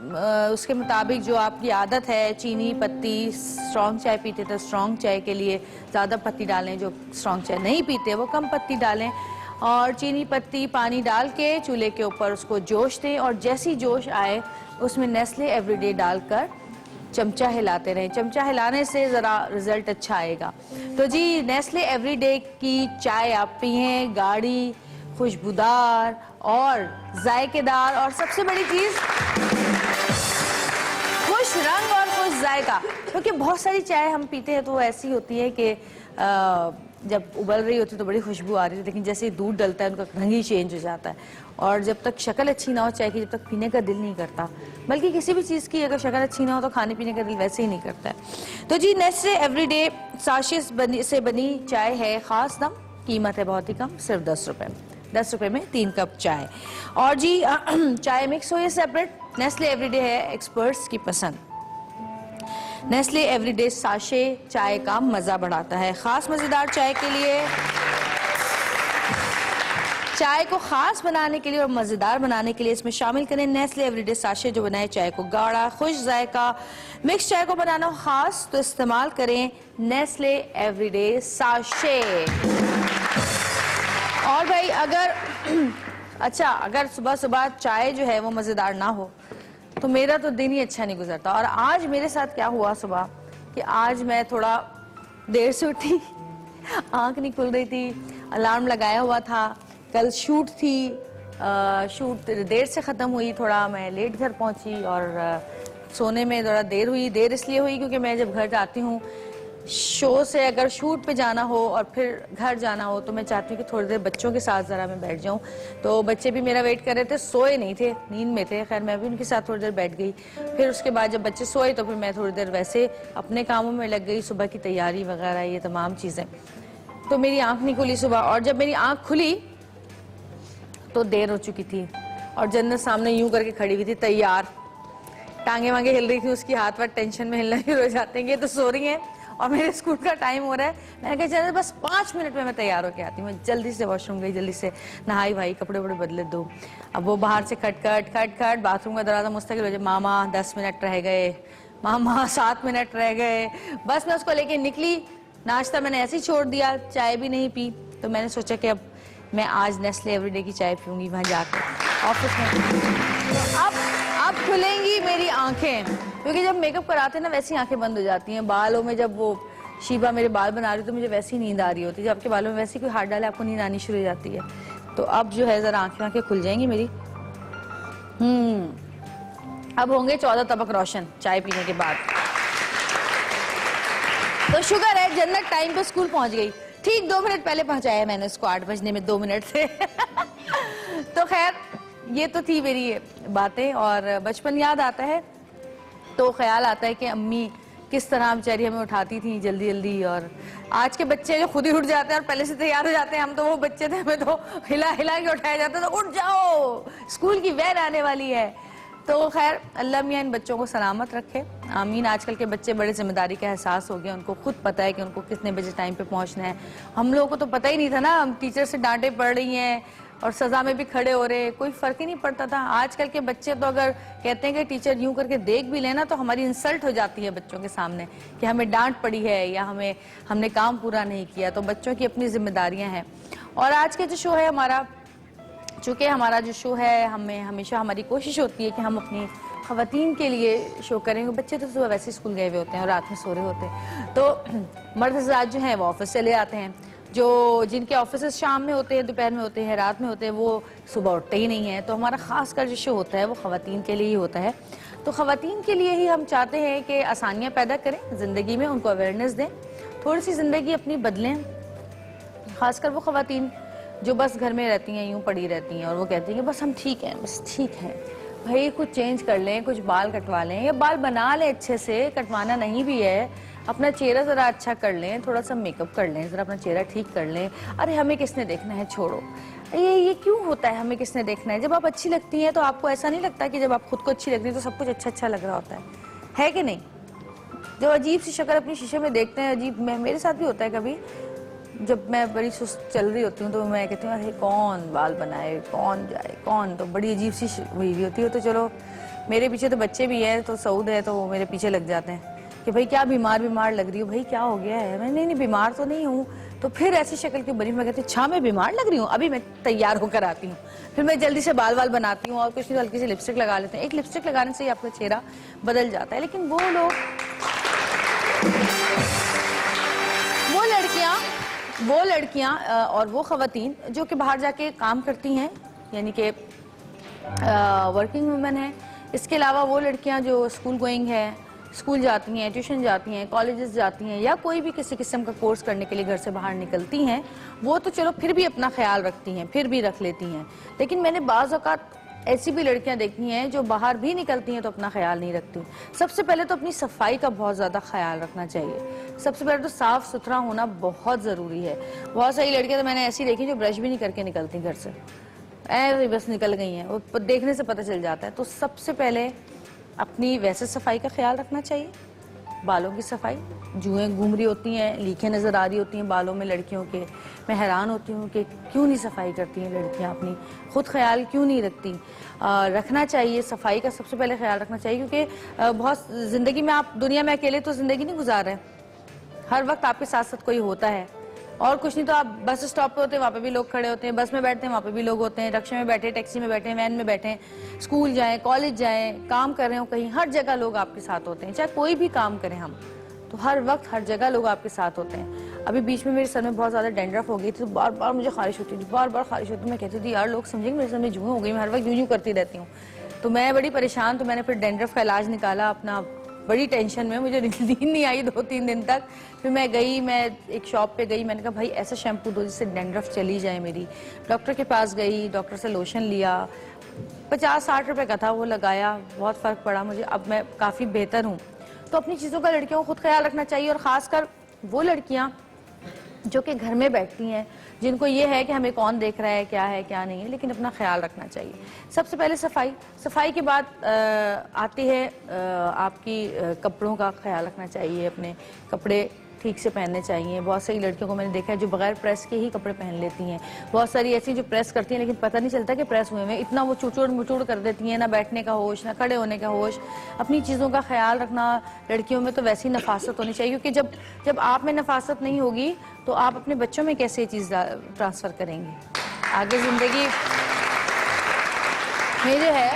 उसके मुताबिक जो आपकी आदत है, चीनी पत्ती, स्ट्रॉन्ग चाय पीते तो स्ट्रॉन्ग चाय के लिए ज़्यादा पत्ती डालें, जो स्ट्रॉन्ग चाय नहीं पीते वो कम पत्ती डालें। और चीनी पत्ती पानी डाल के चूल्हे के ऊपर उसको जोश दें और जैसी जोश आए उसमें नेस्ले एवरीडे डालकर चमचा हिलाते रहें। चमचा हिलाने से ज़रा रिजल्ट अच्छा आएगा। तो जी नेस्ले एवरीडे की चाय आप पिएं, गाढ़ी, खुशबूदार और जायकेदार, और सबसे बड़ी चीज़ खुश रंग और खुश जायका। क्योंकि बहुत सारी चाय हम पीते हैं तो वो ऐसी होती है कि जब उबल रही होती है तो बड़ी खुशबू आ रही है, लेकिन जैसे ही दूध डलता है उनका रंग ही चेंज हो जाता है। और जब तक शक्ल अच्छी ना हो चाय की, जब तक पीने का दिल नहीं करता। बल्कि किसी भी चीज़ की अगर शक्ल अच्छी ना हो तो खाने पीने का दिल वैसे ही नहीं करता है। तो जी नेस्ले एवरीडे साशे से बनी चाय है, ख़ास दाम, कीमत है बहुत ही कम, सिर्फ 10 रुपये। 10 रुपये में 3 कप चाय। और जी चाय मिक्स हो या सेपरेट, नेस्ले एवरीडे है एक्सपर्ट्स की पसंद। नेस्ले एवरीडे साशे चाय का मज़ा बढ़ाता है। ख़ास मज़ेदार चाय के लिए, चाय को ख़ास बनाने के लिए और मज़ेदार बनाने के लिए इसमें शामिल करें नेस्ले एवरीडे साशे, जो बनाए चाय को गाढ़ा, खुश जायका। मिक्स चाय को बनाना हो ख़ास तो इस्तेमाल करें नेस्ले एवरीडे साशे। और भाई अगर सुबह सुबह चाय जो है वो मज़ेदार ना हो तो मेरा तो दिन ही अच्छा नहीं गुजरता। और आज मेरे साथ क्या हुआ सुबह कि आज मैं थोड़ा देर से उठी, आंख नहीं खुल रही थी, अलार्म लगाया हुआ था, कल शूट थी, शूट देर से ख़त्म हुई, थोड़ा मैं लेट घर पहुंची और सोने में थोड़ा देर हुई। देर इसलिए हुई क्योंकि मैं जब घर जाती हूँ शो से, अगर शूट पे जाना हो और फिर घर जाना हो तो मैं चाहती हूँ कि थोड़ी देर बच्चों के साथ ज़रा मैं बैठ जाऊँ। तो बच्चे भी मेरा वेट कर रहे थे, सोए नहीं थे, नींद में थे। खैर मैं भी उनके साथ थोड़ी देर बैठ गई। फिर उसके बाद जब बच्चे सोए तो फिर मैं थोड़ी देर वैसे अपने कामों में लग गई, सुबह की तैयारी वगैरह ये तमाम चीज़ें। तो मेरी आँख नहीं खुली सुबह, और जब मेरी आँख खुली तो देर हो चुकी थी और जन्नत सामने यूं करके खड़ी हुई थी तैयार, टांगे वांगे हिल रही थी उसकी, हाथ वाथ टेंशन में हिलना शुरू हो जाते हैं। ये तो सो रही हैं और मेरे स्कूल का टाइम हो रहा है। मैंने कहा चलो बस 5 मिनट में मैं तैयार होके आती हूँ। मैं जल्दी से वॉशरूम गई, जल्दी से नहाई भाई, कपड़े वपड़े बदले दो। अब वो बाहर से खट बाथरूम का दरवाजा मुस्तकिल हो जाए, मामा 10 मिनट रह गए, मामा 7 मिनट रह गए। बस मैं उसको लेके निकली, नाश्ता मैंने ऐसे ही छोड़ दिया, चाय भी नहीं पी। तो मैंने सोचा कि अब मैं आज नेस्ले एवरीडे की चाय पीऊंगी वहाँ जाकर ऑफिस में। तो अब खुलेंगी मेरी आंखें, क्योंकि जब मेकअप कराते हैं ना वैसी आंखें बंद हो जाती हैं। बालों में जब वो शीबा मेरे बाल बना रही तो मुझे वैसी नींद आ रही होती है, जब आपके बालों में वैसी कोई हाथ डाले आपको नींद आनी शुरू हो जाती है। तो अब जो है जरा आंखें खुल जाएंगी मेरी। अब होंगे 14 तबक रोशन चाय पीने के बाद। तो शुक्र है जन्नत टाइम पे स्कूल पहुंच गई, ठीक 2 मिनट पहले पहुंचाया मैंने उसको, 8 बजने में 2 मिनट थे। तो खैर ये तो थी मेरी बातें। और बचपन याद आता है तो ख्याल आता है कि अम्मी किस तरह बेचारी हमें उठाती थी जल्दी जल्दी। और आज के बच्चे जो खुद ही उठ जाते हैं और पहले से तैयार हो जाते हैं, हम तो वो बच्चे थे, हमें तो हिला हिला के उठाया जाता था, उठ जाओ स्कूल की वैन आने वाली है। तो खैर अल्लाह मियाँ इन बच्चों को सलामत रखे, आमीन। आजकल के बच्चे बड़े जिम्मेदारी का एहसास हो गया, उनको खुद पता है कि उनको कितने बजे टाइम पे पहुंचना है। हम लोगों को तो पता ही नहीं था ना, हम टीचर से डांटे पड़ रही हैं और सजा में भी खड़े हो रहे, कोई फर्क ही नहीं पड़ता था। आजकल के बच्चे तो अगर कहते हैं कि टीचर यूं करके देख भी लेना तो हमारी इंसल्ट हो जाती है बच्चों के सामने कि हमें डांट पड़ी है या हमने काम पूरा नहीं किया। तो बच्चों की अपनी जिम्मेदारियां हैं। और आज के जो शो है हमारा, चूँकि हमारा जो शो है, हमें हमेशा हमारी कोशिश होती है कि हम अपनी ख़वातीन के लिए शो करेंगे। बच्चे तो सुबह वैसे स्कूल गए हुए होते हैं और रात में सो रहे होते हैं। तो मर्द हज़रात जो हैं वो ऑफिस चले आते हैं, जो जिनके ऑफिस शाम में होते हैं, दोपहर में होते हैं, रात में होते हैं, वो सुबह उठते ही नहीं हैं। तो हमारा ख़ास कर जो शो होता है वो ख़वातीन के लिए ही होता है। तो ख़वातीन के लिए ही हम चाहते हैं कि आसानियाँ पैदा करें ज़िंदगी में, उनको अवेयरनेस दें, थोड़ी सी ज़िंदगी अपनी बदलें। ख़ासकर वो ख़वातीन जो बस घर में रहती हैं, यूं पड़ी रहती हैं और वो कहती हैं कि बस हम ठीक हैं, बस ठीक है। भाई कुछ चेंज कर लें, कुछ बाल कटवा लें या बाल बना लें अच्छे से, कटवाना नहीं भी है, अपना चेहरा ज़रा अच्छा कर लें, थोड़ा सा मेकअप कर लें, ज़रा अपना चेहरा ठीक कर लें। अरे हमें किसने देखना है, छोड़ो। ये क्यों होता है हमें किसने देखना है? जब आप अच्छी लगती हैं तो आपको ऐसा नहीं लगता कि जब आप खुद को अच्छी लगती हैं तो सब कुछ अच्छा अच्छा लग रहा होता है कि नहीं? जो अजीब सी शक्ल अपनी शीशे में देखते हैं, अजीब, मेरे साथ भी होता है कभी, जब मैं बड़ी सुस्त चल रही होती हूँ तो मैं कहती हूँ अरे कौन बाल बनाए, कौन जाए, कौन, तो बड़ी अजीब सी हुई होती है। तो चलो मेरे पीछे तो बच्चे भी हैं, तो सऊद है तो वो मेरे पीछे लग जाते हैं कि भाई क्या बीमार लग रही हो, भाई क्या हो गया है। मैं नहीं बीमार तो नहीं हूँ। तो फिर ऐसी शक्ल क्यों बनी, मैं कहती हूँ अच्छा मैं बीमार लग रही हूँ, अभी मैं तैयार होकर आती हूँ। फिर मैं जल्दी से बाल बनाती हूँ और कुछ नहीं, हल्की सी लिपस्टिक लगा लेते हैं। एक लिपस्टिक लगाने से ही आपका चेहरा बदल जाता है। लेकिन वो लोग, वो लड़कियां और वो खवातीन जो कि बाहर जाके काम करती हैं, यानी कि वर्किंग वुमेन है। इसके अलावा वो लड़कियां जो स्कूल गोइंग है, स्कूल जाती हैं, ट्यूशन जाती हैं, कॉलेजेस जाती हैं, या कोई भी किसी किस्म का कोर्स करने के लिए घर से बाहर निकलती हैं, वो तो चलो फिर भी अपना ख्याल रखती हैं, फिर भी रख लेती हैं। लेकिन मैंने बाज़ औक़ात ऐसी भी लड़कियां देखी हैं जो बाहर भी निकलती हैं तो अपना ख्याल नहीं रखती। सबसे पहले तो अपनी सफाई का बहुत ज़्यादा ख्याल रखना चाहिए। सबसे पहले तो साफ़ सुथरा होना बहुत ज़रूरी है। बहुत सारी लड़कियां तो मैंने ऐसी देखी जो ब्रश भी नहीं करके निकलती घर से, ऐसे बस निकल गई हैं, वो देखने से पता चल जाता है। तो सबसे पहले अपनी वैसे सफाई का ख्याल रखना चाहिए। बालों की सफाई, जुएं घूम रही होती हैं, लीखें नज़र आ रही होती हैं बालों में लड़कियों के। मैं हैरान होती हूँ कि क्यों नहीं सफाई करती हैं लड़कियाँ, अपनी खुद ख्याल क्यों नहीं रखती। रखना चाहिए, सफाई का सबसे पहले ख्याल रखना चाहिए, क्योंकि बहुत ज़िंदगी में आप दुनिया में अकेले तो ज़िंदगी नहीं गुजार रहे, हर वक्त आपके साथ साथ कोई होता है। और कुछ नहीं तो आप बस स्टॉप पे होते हैं, वहाँ पे भी लोग खड़े होते हैं, बस में बैठते हैं, वहाँ पे भी लोग होते हैं, रिक्शे में बैठे, टैक्सी में बैठे, वैन में बैठे, स्कूल जाएं, कॉलेज जाएं, काम कर रहे हो कहीं, हर जगह लोग आपके साथ होते हैं। चाहे कोई भी काम करें हम, तो हर वक्त हर जगह लोग आपके साथ होते हैं। अभी बीच में मेरे सर में बहुत ज़्यादा डैंड्रफ हो गई थी, तो बार बार मुझे खारिश होती थी, बार बार खारिश होती थी। मैं कहती थी यार लोग समझेंगे मेरे सर में जूं हो गई, मैं हर वक्त यूं करती रहती हूँ। तो मैं बड़ी परेशान, तो मैंने फिर डैंड्रफ का इलाज निकाला अपना, बड़ी टेंशन में, मुझे नींद नहीं आई 2-3 दिन तक। फिर मैं एक शॉप पे गई, मैंने कहा भाई ऐसा शैम्पू दो जिससे डैंड्रफ चली जाए मेरी। डॉक्टर के पास गई, डॉक्टर से लोशन लिया, 50-60 रुपए का था, वो लगाया, बहुत फ़र्क पड़ा मुझे, अब मैं काफ़ी बेहतर हूँ। तो अपनी चीज़ों का लड़कियों को खुद ख्याल रखना चाहिए, और ख़ासकर वो लड़कियाँ जो कि घर में बैठती हैं, जिनको ये है कि हमें कौन देख रहा है, क्या नहीं है, लेकिन अपना ख्याल रखना चाहिए। सबसे पहले सफाई के बाद आती है आपकी कपड़ों का ख्याल रखना चाहिए। अपने कपड़े ठीक से पहनने चाहिए। बहुत सारी लड़कियों को मैंने देखा है जो बगैर प्रेस के ही कपड़े पहन लेती हैं। बहुत सारी ऐसी जो प्रेस करती हैं लेकिन पता नहीं चलता कि प्रेस हुए में, इतना वो चुचुड़ मुचुड़ कर देती हैं, ना बैठने का होश, ना खड़े होने का होश। अपनी चीज़ों का ख्याल रखना, लड़कियों में तो वैसी नफासत होनी चाहिए, क्योंकि जब आप में नफासत नहीं होगी तो आप अपने बच्चों में कैसे ये चीज़ ट्रांसफ़र करेंगे आगे ज़िंदगी में। जो है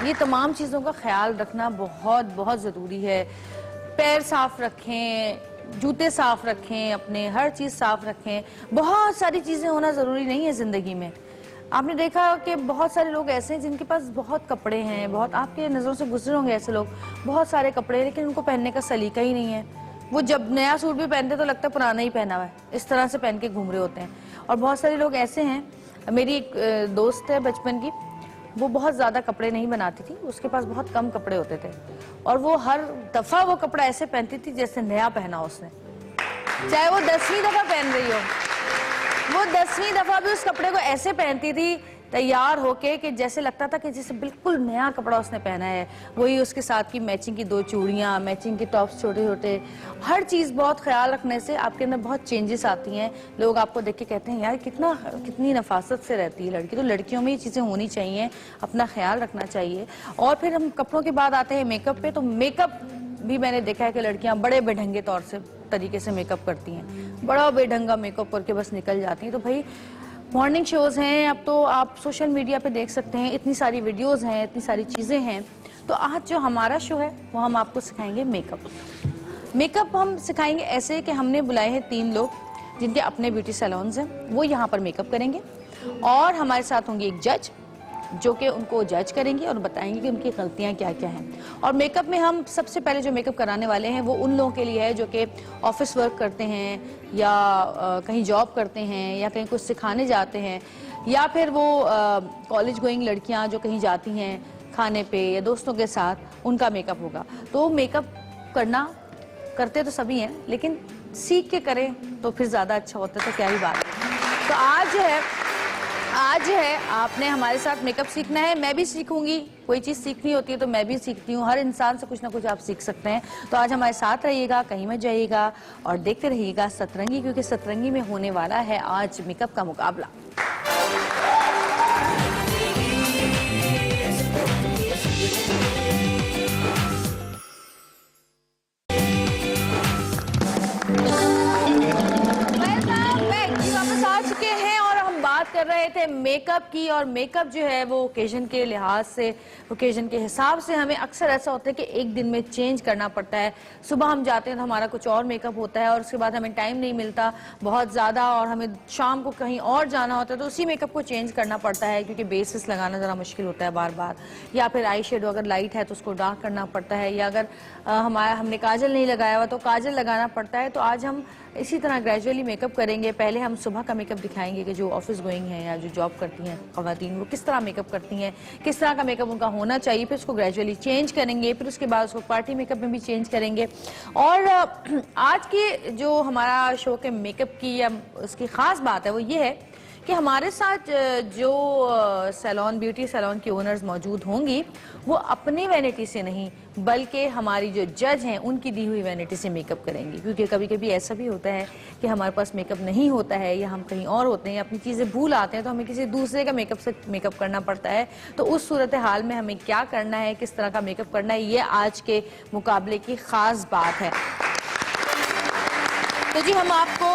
ये तमाम चीज़ों का ख्याल रखना बहुत बहुत ज़रूरी है। पैर साफ रखें, जूते साफ रखें, अपने हर चीज़ साफ रखें। बहुत सारी चीज़ें होना ज़रूरी नहीं है ज़िंदगी में। आपने देखा कि बहुत सारे लोग ऐसे हैं जिनके पास बहुत कपड़े हैं, बहुत आपके नज़रों से गुजरे होंगे ऐसे लोग, बहुत सारे कपड़े, लेकिन उनको पहनने का सलीका ही नहीं है। वो जब नया सूट भी पहनते तो लगता है पुराना ही पहना हुआ है, इस तरह से पहन के घूम रहे होते हैं। और बहुत सारे लोग ऐसे हैं, मेरी एक दोस्त है बचपन की, वो बहुत ज़्यादा कपड़े नहीं बनाती थी, उसके पास बहुत कम कपड़े होते थे, और वो हर दफ़ा वो कपड़ा ऐसे पहनती थी जैसे नया पहना उसने, चाहे वो 10वीं दफ़ा पहन रही हो, वो 10वीं दफ़ा भी उस कपड़े को ऐसे पहनती थी तैयार होके कि जैसे लगता था कि जैसे बिल्कुल नया कपड़ा उसने पहना है। वही उसके साथ की मैचिंग की 2 चूड़ियाँ, मैचिंग के टॉप्स छोटे छोटे, हर चीज़ बहुत ख्याल रखने से आपके अंदर बहुत चेंजेस आती हैं। लोग आपको देख के कहते हैं यार कितनी नफासत से रहती है लड़की। तो लड़कियों में ये चीज़ें होनी चाहिए, अपना ख्याल रखना चाहिए। और फिर हम कपड़ों के बाद आते हैं मेकअप पे। तो मेकअप भी मैंने देखा है कि लड़कियां बड़े बेढंगे तौर से तरीके से मेकअप करती हैं, बड़ा बेढंगा मेकअप करके बस निकल जाती हैं। तो भाई मॉर्निंग शोज़ हैं, अब तो आप सोशल मीडिया पे देख सकते हैं, इतनी सारी वीडियोस हैं, इतनी सारी चीज़ें हैं। तो आज जो हमारा शो है वो हम आपको सिखाएंगे मेकअप हम सिखाएंगे ऐसे कि हमने बुलाए हैं 3 लोग जिनके अपने ब्यूटी सैलून्स हैं, वो यहाँ पर मेकअप करेंगे, और हमारे साथ होंगे एक जज जो कि उनको जज करेंगे और बताएंगे कि उनकी गलतियां क्या क्या हैं। और मेकअप में हम सबसे पहले जो मेकअप कराने वाले हैं वो उन लोगों के लिए है जो कि ऑफिस वर्क करते हैं, या कहीं जॉब करते हैं, या कहीं कुछ सिखाने जाते हैं, या फिर वो कॉलेज गोइंग लड़कियां जो कहीं जाती हैं खाने पे या दोस्तों के साथ, उनका मेकअप होगा। तो मेकअप करते तो सभी हैं, लेकिन सीख के करें तो फिर ज़्यादा अच्छा होता है। तो क्या ही बात है। तो आज जो है आपने हमारे साथ मेकअप सीखना है, मैं भी सीखूंगी। कोई चीज़ सीखनी होती है तो मैं भी सीखती हूँ, हर इंसान से कुछ ना कुछ आप सीख सकते हैं। तो आज हमारे साथ रहिएगा, कहीं मत जाइएगा, और देखते रहिएगा सतरंगी, क्योंकि सतरंगी में होने वाला है आज मेकअप का मुकाबला। कर रहे थे मेकअप की, और मेकअप जो है वो ओकेजन के लिहाज से, ओकेजन के हिसाब से हमें अक्सर ऐसा होता है कि एक दिन में चेंज करना पड़ता है। सुबह हम जाते हैं तो हमारा कुछ और मेकअप होता है और उसके बाद हमें टाइम नहीं मिलता बहुत ज़्यादा, और हमें शाम को कहीं और जाना होता है तो उसी मेकअप को चेंज करना पड़ता है, क्योंकि बेसिस लगाना ज़रा मुश्किल होता है बार बार, या फिर आई शेडो अगर लाइट है तो उसको डार्क करना पड़ता है, या अगर हमने काजल नहीं लगाया हुआ तो काजल लगाना पड़ता है। तो आज हम इसी तरह ग्रेजुअली मेकअप करेंगे। पहले हम सुबह का मेकअप दिखाएंगे कि जो ऑफिस गोइंग हैं या जो जॉब करती हैं ख़वातीन, वो किस तरह मेकअप करती हैं, किस तरह का मेकअप उनका होना चाहिए, फिर उसको ग्रेजुअली चेंज करेंगे, फिर उसके बाद उसको पार्टी मेकअप में भी चेंज करेंगे। और आज की जो हमारा शो के मेकअप की या उसकी ख़ास बात है वो ये है कि हमारे साथ जो सैलून, ब्यूटी सैलून की ओनर्स मौजूद होंगी, वो अपनी वैनिटी से नहीं बल्कि हमारी जो जज हैं उनकी दी हुई वैनिटी से मेकअप करेंगी। क्योंकि कभी कभी ऐसा भी होता है कि हमारे पास मेकअप नहीं होता है, या हम कहीं और होते हैं, अपनी चीज़ें भूल आते हैं, तो हमें किसी दूसरे का मेकअप से मेकअप करना पड़ता है। तो उस सूरत हाल में हमें क्या करना है, किस तरह का मेकअप करना है, ये आज के मुकाबले की ख़ास बात है। तो जी हम आपको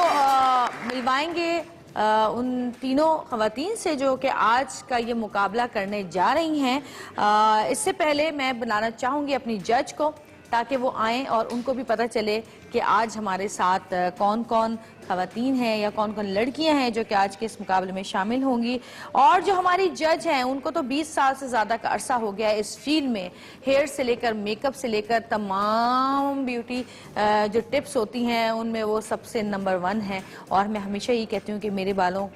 मिलवाएंगे उन तीनों ख़वातीन से जो कि आज का ये मुकाबला करने जा रही हैं। इससे पहले मैं बुलाना चाहूँगी अपनी जज को, ताकि वो आएँ और उनको भी पता चले कि आज हमारे साथ कौन कौन ख़वातीन हैं या कौन कौन लड़कियां हैं जो कि आज के इस मुकाबले में शामिल होंगी। और जो हमारी जज हैं उनको तो 20 साल से ज़्यादा का अरसा हो गया है इस फील्ड में, हेयर से लेकर मेकअप से लेकर तमाम ब्यूटी जो टिप्स होती हैं उनमें वो सबसे नंबर 1 है। और मैं हमेशा ये कहती हूँ कि मेरे बालों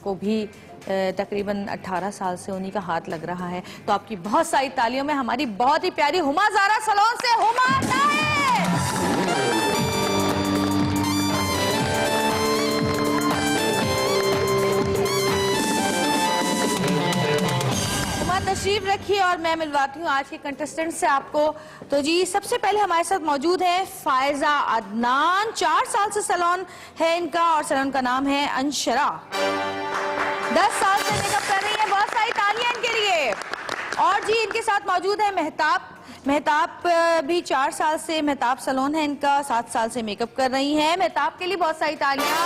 को भी तकरीबन 18 साल से उन्हीं का हाथ लग रहा है। तो आपकी बहुत सारी तालियों में हमारी बहुत ही प्यारी हुमा ज़ारा सैलून से हुमा ताहिर। हुमा तशरीफ रखिए और मैं मिलवाती हूँ आज के कंटेस्टेंट से आपको। तो जी सबसे पहले हमारे साथ मौजूद है फायजा अदनान, 4 साल से सैलून है इनका और सैलून का नाम है अंशरा। 10 साल से मेकअप कर रही है, बहुत सारी तालियां इनके लिए। और जी इनके साथ मौजूद है मेहताब। मेहताब भी 4 साल से, मेहताब सैलून है इनका, 7 साल से मेकअप कर रही हैं। मेहताब के लिए बहुत सारी तालियां।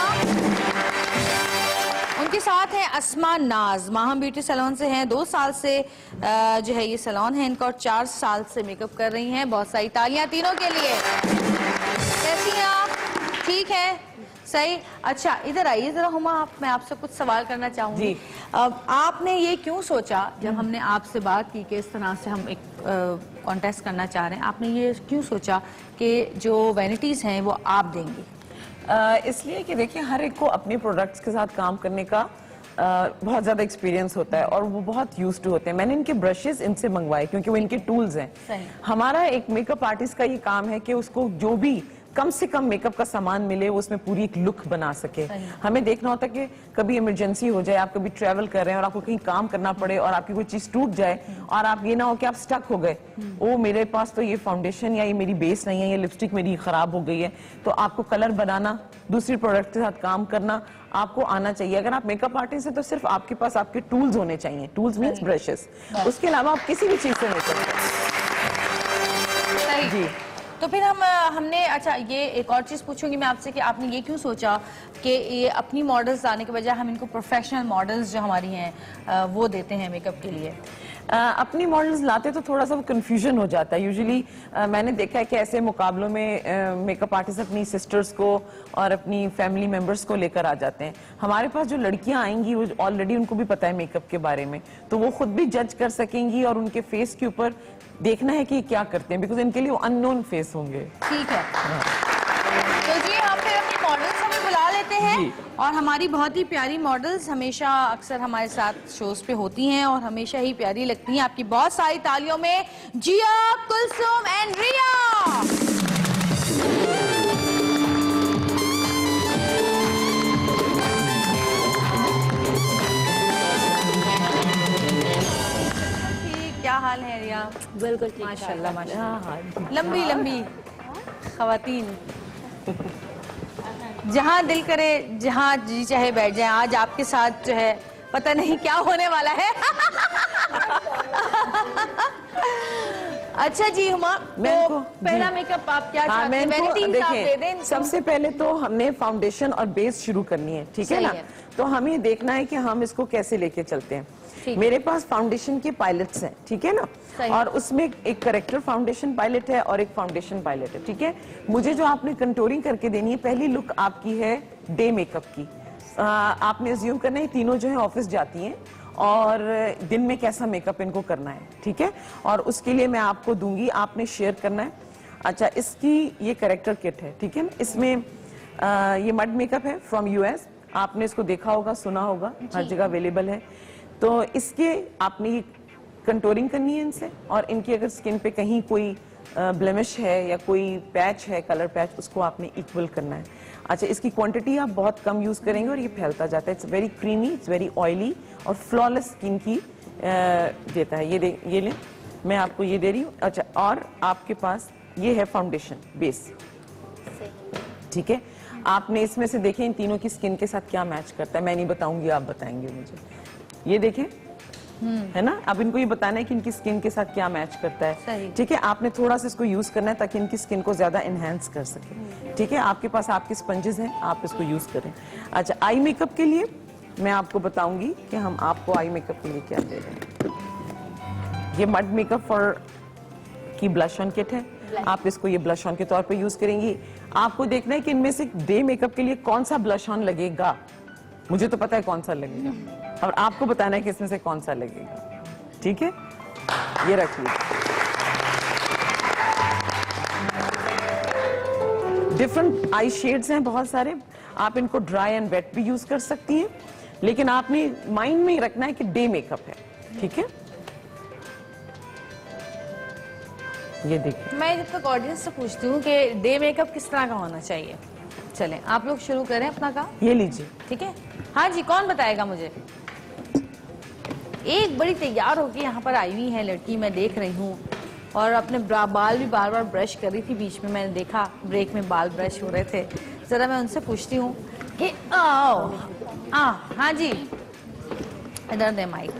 उनके साथ है अस्मा नाज, माहम ब्यूटी सैलून से हैं, 2 साल से जो है ये सैलून है इनका और 4 साल से मेकअप कर रही हैं। बहुत सारी तालियां तीनों के लिए। कैसी हैं आप? ठीक है, सही। अच्छा इधर आइए जरा हुमा, मैं आपसे कुछ सवाल करना चाहूंगी। आपने ये क्यों सोचा, जब हमने आपसे बात की कि इस तरह से हम एक कॉन्टेस्ट करना चाह रहे हैं, आपने ये क्यों सोचा कि जो वैनिटीज हैं वो आप देंगी? इसलिए कि देखिए हर एक को अपने प्रोडक्ट्स के साथ काम करने का बहुत ज़्यादा एक्सपीरियंस होता है और वो बहुत यूज्ड टू होते हैं। मैंने इनके ब्रशेस इनसे मंगवाए क्योंकि वो इनके टूल्स हैं। हमारा एक मेकअप आर्टिस्ट का ये काम है कि उसको जो भी कम से कम मेकअप का सामान मिले वो उसमें पूरी एक लुक बना सके। हमें देखना होता है कि कभी इमरजेंसी हो जाए, आप कभी ट्रैवल कर रहे हैं और आपको कहीं काम करना पड़े और आपकी कोई चीज टूट जाए और आप ये ना हो कि आप स्टक हो गए, ओ मेरे पास तो ये फाउंडेशन या ये मेरी बेस नहीं है, ये लिपस्टिक मेरी खराब हो गई है। तो आपको कलर बनाना, दूसरी प्रोडक्ट के साथ काम करना आपको आना चाहिए। अगर आप मेकअप आर्टिस्ट हैं तो सिर्फ आपके पास आपके टूल्स होने चाहिए। टूल्स मीन्स ब्रशेस, उसके अलावा आप किसी भी चीज से मेकअप करें। जी तो फिर हमने अच्छा ये एक और चीज़ पूछूंगी मैं आपसे कि आपने ये क्यों सोचा कि ये अपनी मॉडल्स लाने के बजाय हम इनको प्रोफेशनल मॉडल्स जो हमारी हैं वो देते हैं मेकअप के लिए? अपनी मॉडल्स लाते तो थोड़ा सा वो कंफ्यूजन हो जाता है। यूजुअली मैंने देखा है कि ऐसे मुकाबलों में मेकअप आर्टिस्ट अपनी सिस्टर्स को और अपनी फैमिली मेंबर्स को लेकर आ जाते हैं। हमारे पास जो लड़कियां आएंगी वो ऑलरेडी उनको भी पता है मेकअप के बारे में, तो वो खुद भी जज कर सकेंगी और उनके फेस के ऊपर देखना है कि क्या करते हैं, बिकॉज इनके लिए वो अननोन फेस होंगे। ठीक है, तो जी हम फिर अपनी मॉडल्स हमें बुला लेते हैं और हमारी बहुत ही प्यारी मॉडल्स हमेशा अक्सर हमारे साथ शोज पे होती हैं और हमेशा ही प्यारी लगती हैं। आपकी बहुत सारी तालियों में जिया, कुलसुम एंड रिया। क्या हाल है रिया? बिल्कुल ठीक, माशाल्लाह माशाल्लाह। लंबी लंबी खवातीन, जहाँ दिल करे जहाँ जी चाहे बैठ जाए। आज आपके साथ जो है पता नहीं क्या होने वाला है। अच्छा जी हुमा, तो पहला मेकअप आप क्या चाहते हैं? देखिए सबसे पहले तो हमने फाउंडेशन और बेस शुरू करनी है, ठीक है ना? तो हमें देखना है कि हम इसको कैसे लेके चलते हैं। मेरे पास फाउंडेशन के पायलट्स हैं, ठीक है ना, और उसमें एक करेक्टर फाउंडेशन पायलट है और एक फाउंडेशन पायलट है, ठीक है। मुझे जो आपने कंटूरिंग करके देनी है, पहली लुक आपकी है डे मेकअप की। आपने अज्यूम करना है तीनों जो है ऑफिस जाती हैं और दिन में कैसा मेकअप इनको करना है, ठीक है, और उसके लिए मैं आपको दूंगी, आपने शेयर करना है। अच्छा, इसकी ये करेक्टर किट है, ठीक है ना, इसमें ये मड मेकअप है फ्रॉम यूएस, आपने इसको देखा होगा, सुना होगा, हर जगह अवेलेबल है। तो इसके आपने कंटूरिंग करनी है इनसे, और इनकी अगर स्किन पे कहीं कोई ब्लेमिश है या कोई पैच है, कलर पैच, उसको आपने इक्वल करना है। अच्छा, इसकी क्वांटिटी आप बहुत कम यूज करेंगे और ये फैलता जाता है। It's very creamy, it's very oily और फ्लॉलेस स्किन की देता है। ये ले, मैं आपको ये दे रही हूँ। अच्छा, और आपके पास ये है फाउंडेशन बेस, ठीक है। आपने इसमें से देखें इन तीनों की स्किन के साथ क्या मैच करता है, मैं नहीं बताऊंगी, आप बताएंगे मुझे। ये देखें, है ना, अब इनको ये बताना है कि इनकी स्किन के साथ क्या मैच करता है, ठीक है। आपने थोड़ा सा इसको यूज करना है ताकि इनकी स्किन को ज्यादा एनहेंस कर सके, ठीक है। आपके पास आपके स्पंजेस हैं, आप इसको यूज करें। अच्छा, आई मेकअप के लिए मैं आपको बताऊंगी कि हम आपको आई मेकअप के लिए क्या दे रहे हैं। ये मड मेकअप फॉर की ब्लश ऑन किट है, आप इसको ये ब्लश ऑन के तौर पे यूज करेंगी। आपको देखना है कि इनमें से डे मेकअप के लिए कौन सा ब्लश ऑन लगेगा, मुझे तो पता है कौन सा लगेगा, और आपको बताना है कि इसमें से कौन सा लगेगा, ठीक है। ये रख लीजिए। डिफरेंट आई शेड्स हैं बहुत सारे, आप इनको ड्राई एंड वेट भी यूज कर सकती हैं, लेकिन आपने माइंड में ही रखना है कि डे मेकअप है, ठीक है। ये देखिए, मैं जब तक ऑडियंस से पूछती हूँ कि डे मेकअप किस तरह का होना चाहिए। चलें, आप लोग शुरू करें अपना काम। ये लीजिए, ठीक है। हाँ जी, कौन बताएगा मुझे? एक बड़ी तैयार होके यहाँ पर आई हुई है लड़की, मैं देख रही हूँ, और अपने बाल भी बार बार ब्रश कर रही थी। बीच में मैंने देखा ब्रेक में बाल ब्रश हो रहे थे। जरा मैं उनसे पूछती हूँ कि हाँ जी, इधर दे माइक।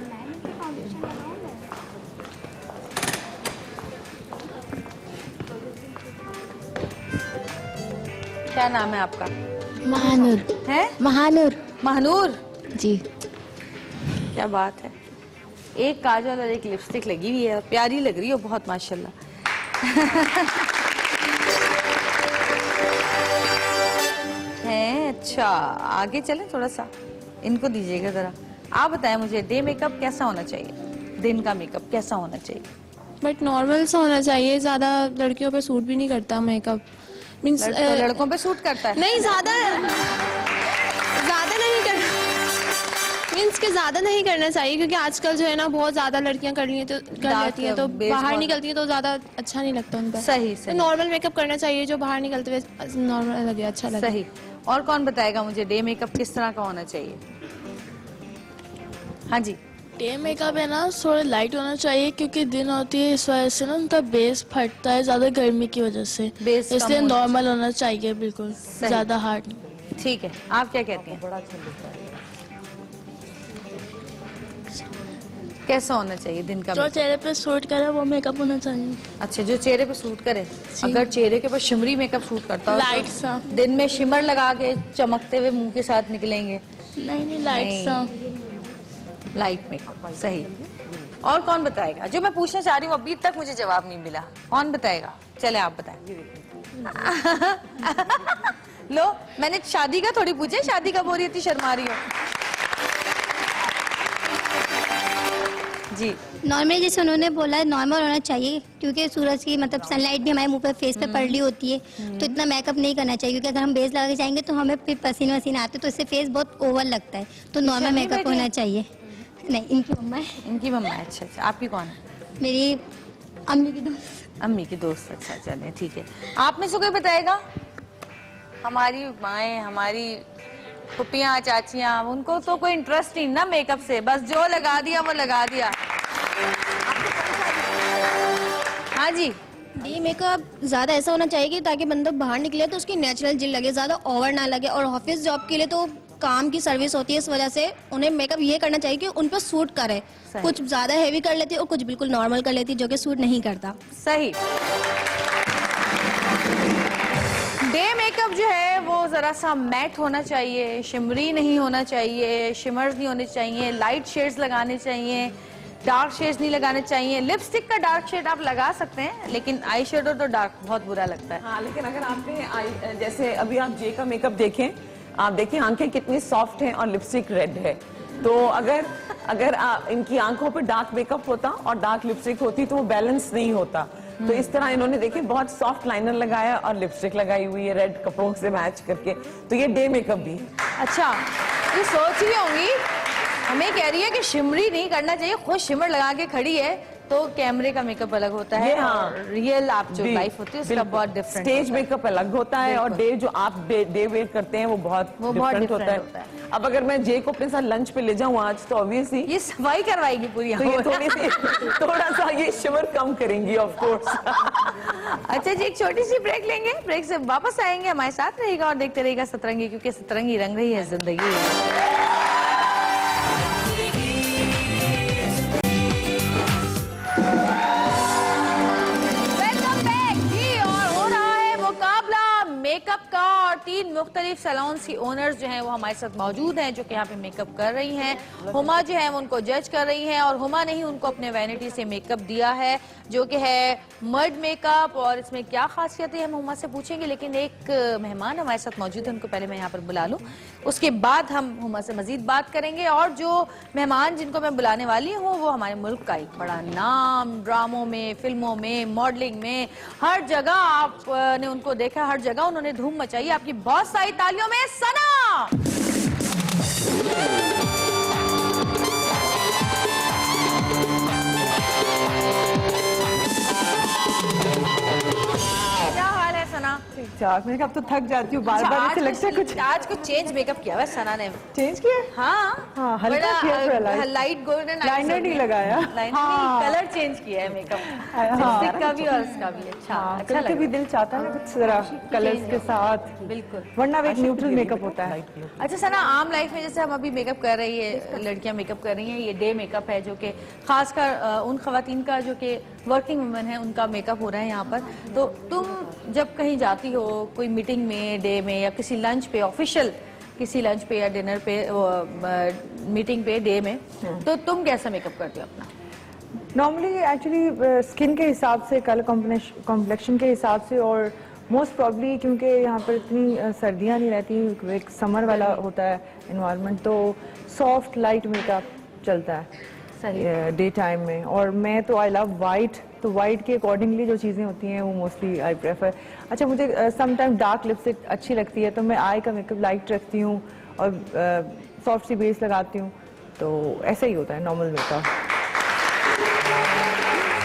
क्या नाम है आपका? महानूर है? महानूर महानूर जी। क्या बात है, एक काजल और एक लिपस्टिक लगी हुई है, प्यारी लग रही हो बहुत माशाल्लाह। है, अच्छा आगे चलें थोड़ा सा, इनको दीजिएगा जरा। आप बताएं मुझे, डे मेकअप कैसा होना चाहिए, दिन का मेकअप कैसा होना चाहिए? बट नॉर्मल सा होना चाहिए, ज्यादा लड़कियों पे सूट भी नहीं करता मेकअप। मींस लड़कों पे सूट करता है? नहीं, ज्यादा नहीं कर, मींस के ज्यादा नहीं करना चाहिए, क्योंकि आजकल जो है ना बहुत ज्यादा लड़कियां कर लेती हैं, तो बाहर निकलती है तो ज्यादा अच्छा नहीं लगता उन पर। सही तो नॉर्मल मेकअप करना चाहिए, जो बाहर निकलते हुए नॉर्मल लगे, अच्छा लगे। सही। और कौन बताएगा मुझे डे मेकअप किस तरह का होना चाहिए? हाँ जी। डे मेकअप है ना थोड़ा लाइट होना चाहिए, क्योंकि दिन होती है इस वजह से ना उनका बेस फटता है ज्यादा गर्मी की वजह से, बेस इसलिए नॉर्मल होना चाहिए, बिल्कुल ज्यादा हार्ड नहीं। ठीक है, आप क्या कहती हैं? बड़ा अच्छा दिखता है। कैसा होना चाहिए दिन का जो मेकअप? चेहरे पे सूट करे वो मेकअप होना चाहिए। अच्छा, जो चेहरे पे सूट करे। अगर चेहरे के ऊपर शिमरी मेकअप सूट करता हो लाइट तो सा। दिन में शिमर लगा के चमकते हुए मुंह के साथ निकलेंगे? नहीं, लाइट सा। लाइट मेकअप, सही। और कौन बताएगा? जो मैं पूछना चाह रही हूँ अभी तक मुझे जवाब नहीं मिला, कौन बताएगा? चले आप बताएं। लो, मैंने शादी का थोड़ी पूछे, शादी कब हो रही है, इतनी शर्मा रही हो। जी। नॉर्मल जैसे उन्होंने बोला है, नॉर्मल होना चाहिए, क्योंकि सूरज की मतलब सनलाइट भी हमारे मुंह पे फेस पे पड़ रही होती है, तो इतना मेकअप नहीं करना चाहिए, क्योंकि अगर हम बेस लगा के जाएंगे तो हमें फिर पसीने वसीने आते हैं, तो इससे फेस बहुत ओवर लगता है, तो नॉर्मल मेकअप होना चाहिए। नहीं, इनकी मम्मा है। इनकी मम्मा है? अच्छा अच्छा। आपकी कौन है? मेरी अम्मी की दोस्त। अम्मी की दोस्त। अच्छा, चले ठीक है। आप में से कोई बताएगा? हमारी माएँ, हमारी फुप्पियाँ, चाचियाँ, उनको तो कोई इंटरेस्ट नहीं ना मेकअप से, बस जो लगा दिया वो लगा दिया। हाँ जी। डे मेकअप ज्यादा ऐसा होना चाहिए कि ताकि बंदा बाहर निकले तो उसकी नेचुरल जिल लगे, ज्यादा ओवर ना लगे, और ऑफिस जॉब के लिए तो काम की सर्विस होती है, इस वजह से उन्हें मेकअप ये करना चाहिए कि उन पर सूट करे। कुछ ज्यादा हैवी कर लेती है और कुछ बिल्कुल नॉर्मल कर लेती है, जो कि सूट नहीं करता। सही। डे मेकअप जो है वो जरा सा मैट होना चाहिए, शिमरी नहीं होना चाहिए, शिमर्स नहीं होने चाहिए, लाइट शेड्स लगाने चाहिए, डार्क शेड्स नहीं लगाने चाहिए। लिपस्टिक का डार्क शेड आप लगा सकते हैं, लेकिन आई शेडो तो डार्क बहुत बुरा लगता है। हाँ, लेकिन अगर आपने जैसे अभी आप जे का मेकअप देखें, आप देखिए आंखें कितनी सॉफ्ट हैं और लिपस्टिक रेड है, तो अगर इनकी आंखों पे डार्क मेकअप होता और डार्क लिपस्टिक होती तो वो बैलेंस नहीं होता। तो इस तरह इन्होंने देखिए बहुत सॉफ्ट लाइनर लगाया और लिपस्टिक लगाई हुई है रेड कपड़ों से मैच करके, तो ये डे मेकअप भी। अच्छा, ये सोच रही होंगी हमें कह रही है कि शिमरी नहीं करना चाहिए, खुद शिमर लगा के खड़ी है, तो कैमरे का मेकअप अलग होता है और रियल आप जो लाइफ होती है उसका बहुत डिफरेंट। स्टेज मेकअप अलग होता है और डे जो आप डे वेयर करते हैं वो बहुत डिफरेंट होता है। अब अगर मैं जे को अपने साथ लंच पे ले जाऊं आज, तो ऑब्वियसली ये सफाई करवाएगी पूरी, तो ये थोड़ा सा ये शिमर कम करेंगी ऑफ कोर्स। अच्छा जी, एक छोटी सी ब्रेक लेंगे, ब्रेक से वापस आएंगे, हमारे साथ रहेगा और देखते रहेगा सतरंगी, क्योंकि सतरंगी रंग रही है जिंदगी। मेकअप का और 3 मुख्तलिफ सैलून्स की ओनर्स जो हैं वो हमारे साथ मौजूद हैं, जो कि यहाँ पे मेकअप कर रही हैं। हुमा जो है वो उनको जज कर रही हैं, और हुमा ने ही उनको अपने वैनिटी से मेकअप दिया है, जो कि है मर्ड मेकअप। और इसमें क्या खासियत है हम हुमा से पूछेंगे, लेकिन एक मेहमान हमारे साथ मौजूद है, उनको पहले मैं यहाँ पर बुला लूँ, उसके बाद हम हुमा से मजीद बात करेंगे। और जो मेहमान जिनको मैं बुलाने वाली हूँ वो हमारे मुल्क का एक बड़ा नाम, ड्रामों में, फिल्मों में, मॉडलिंग में, हर जगह आपने उनको देखा, हर जगह उन्होंने धूम मचाई। आपकी बहुत सारी तालियों में सना। क्या हाल है सना? ठीक, मैंने कहा अब तो थक जाती हूँ बार बार, ऐसे लगता है कुछ आज कुछ चेंज मेकअप किया हुआ है सना ने। चेंज किया। हाँ, हल्का किया थोड़ा लाइट गोल्डन लाइनर नहीं लगाया, कलर चेंज किया है मेकअप, लिपस्टिक का भी और इसका भी। अच्छा कभी दिल चाहता है ना कुछ जरा कलर्स के साथ, बिल्कुल, वरना वो एक न्यूट्रल मेकअप होता है। अच्छा सना, आम लाइफ में जैसे हम अभी मेकअप कर रही है, लड़कियां मेकअप कर रही हैं, ये डे मेकअप है जो कि खासकर उन खवातीन का जो कि वर्किंग वुमेन है उनका मेकअप हो रहा है यहाँ पर। तो तुम जब कहीं जाती हो कोई मीटिंग में, डे में, या किसी लंच पे, ऑफिशियल किसी लंच पे या डिनर पे, मीटिंग पे, डे में, तो तुम कैसा मेकअप करते हो अपना? नॉर्मली एक्चुअली स्किन के हिसाब से, कलर कॉम्प्लेक्शन के हिसाब से, और मोस्ट प्रॉब्ली क्योंकि यहाँ पर इतनी सर्दियाँ नहीं रहती, एक समर वाला होता है इन्वायरमेंट, तो सॉफ्ट लाइट मेकअप चलता है डे टाइम में। और मैं तो आई लव वाइट, तो वाइट के अकॉर्डिंगली जो चीज़ें होती हैं वो मोस्टली आई प्रेफर। अच्छा, मुझे समटाइम डार्क लिपस्टिक अच्छी लगती है, तो मैं आई का मेकअप लाइट रखती हूँ और सॉफ्ट सी बेस लगाती हूँ, तो ऐसा ही होता है नॉर्मल मेकअप।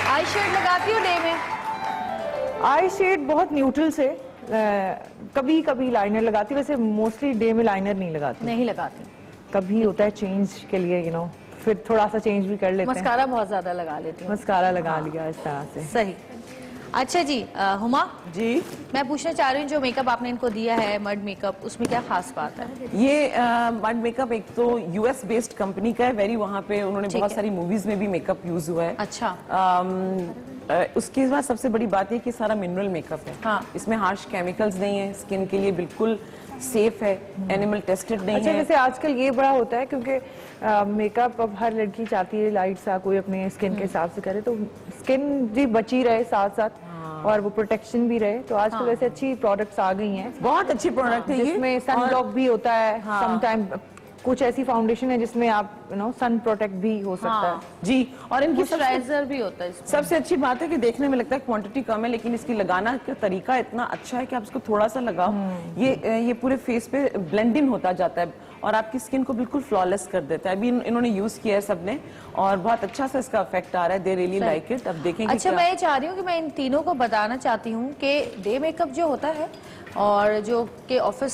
आई शेड लगाती हो डे में? आई शेड बहुत न्यूट्रल से, कभी कभी लाइनर लगाती, वैसे मोस्टली डे में लाइनर नहीं लगाती। नहीं लगाती, कभी होता है चेंज के लिए फिर थोड़ा सा चेंज भी कर लेते हैं। मस्कारा बहुत ज्यादा लगा लेती हूँ। मस्कारा लगा लिया इस तरह से। सही। अच्छा जी, हुमा जी, मैं पूछना चाह रही हूँ, जो मेकअप आपने इनको दिया है मड मेकअप, उसमें क्या खास बात है? ये मड मेकअप एक तो यूएस बेस्ड कंपनी का है, वेरी, वहाँ पे उन्होंने बहुत सारी मूवीज में भी मेकअप यूज हुआ है। अच्छा। उसके बाद सबसे बड़ी बात है कि सारा मिनरल मेकअप है। हाँ। इसमें हार्श केमिकल्स नहीं है, स्किन के लिए बिल्कुल सेफ है, एनिमल टेस्टेड नहीं अच्छा, है। वैसे आजकल ये बड़ा होता है क्योंकि मेकअप अब हर लड़की चाहती है लाइट सा, कोई अपने स्किन के हिसाब से करे, तो स्किन भी बची रहे साथ साथ और वो प्रोटेक्शन भी रहे, तो आजकल वैसे अच्छी प्रोडक्ट्स आ गई हैं, बहुत अच्छी प्रोडक्ट है ये। जिसमें सन ब्लॉक भी होता है, समटाइम कुछ ऐसी फाउंडेशन है जिसमें आप सन प्रोटेक्ट भी हो सकता है जी, और इनकी मॉइस्चराइजर भी होता है इसमें। सबसे अच्छी बात है कि देखने में लगता है क्वांटिटी कम है, लेकिन इसकी लगाना का तरीका इतना अच्छा है कि आप इसको थोड़ा सा लगाओ, ये पूरे फेस पे ब्लेंड इन होता जाता है और आपकी स्किन को बिल्कुल फ्लॉलेस कर देता है। अभी इन्होंने यूज किया है सबने और बहुत अच्छा सा इसका इफेक्ट आ रहा है, दे रियली लाइक इट। अब देखेंगे। अच्छा, मैं ये चाह रही हूँ कि मैं इन तीनों को बताना चाहती हूँ कि डे मेकअप जो होता है और जो कि ऑफिस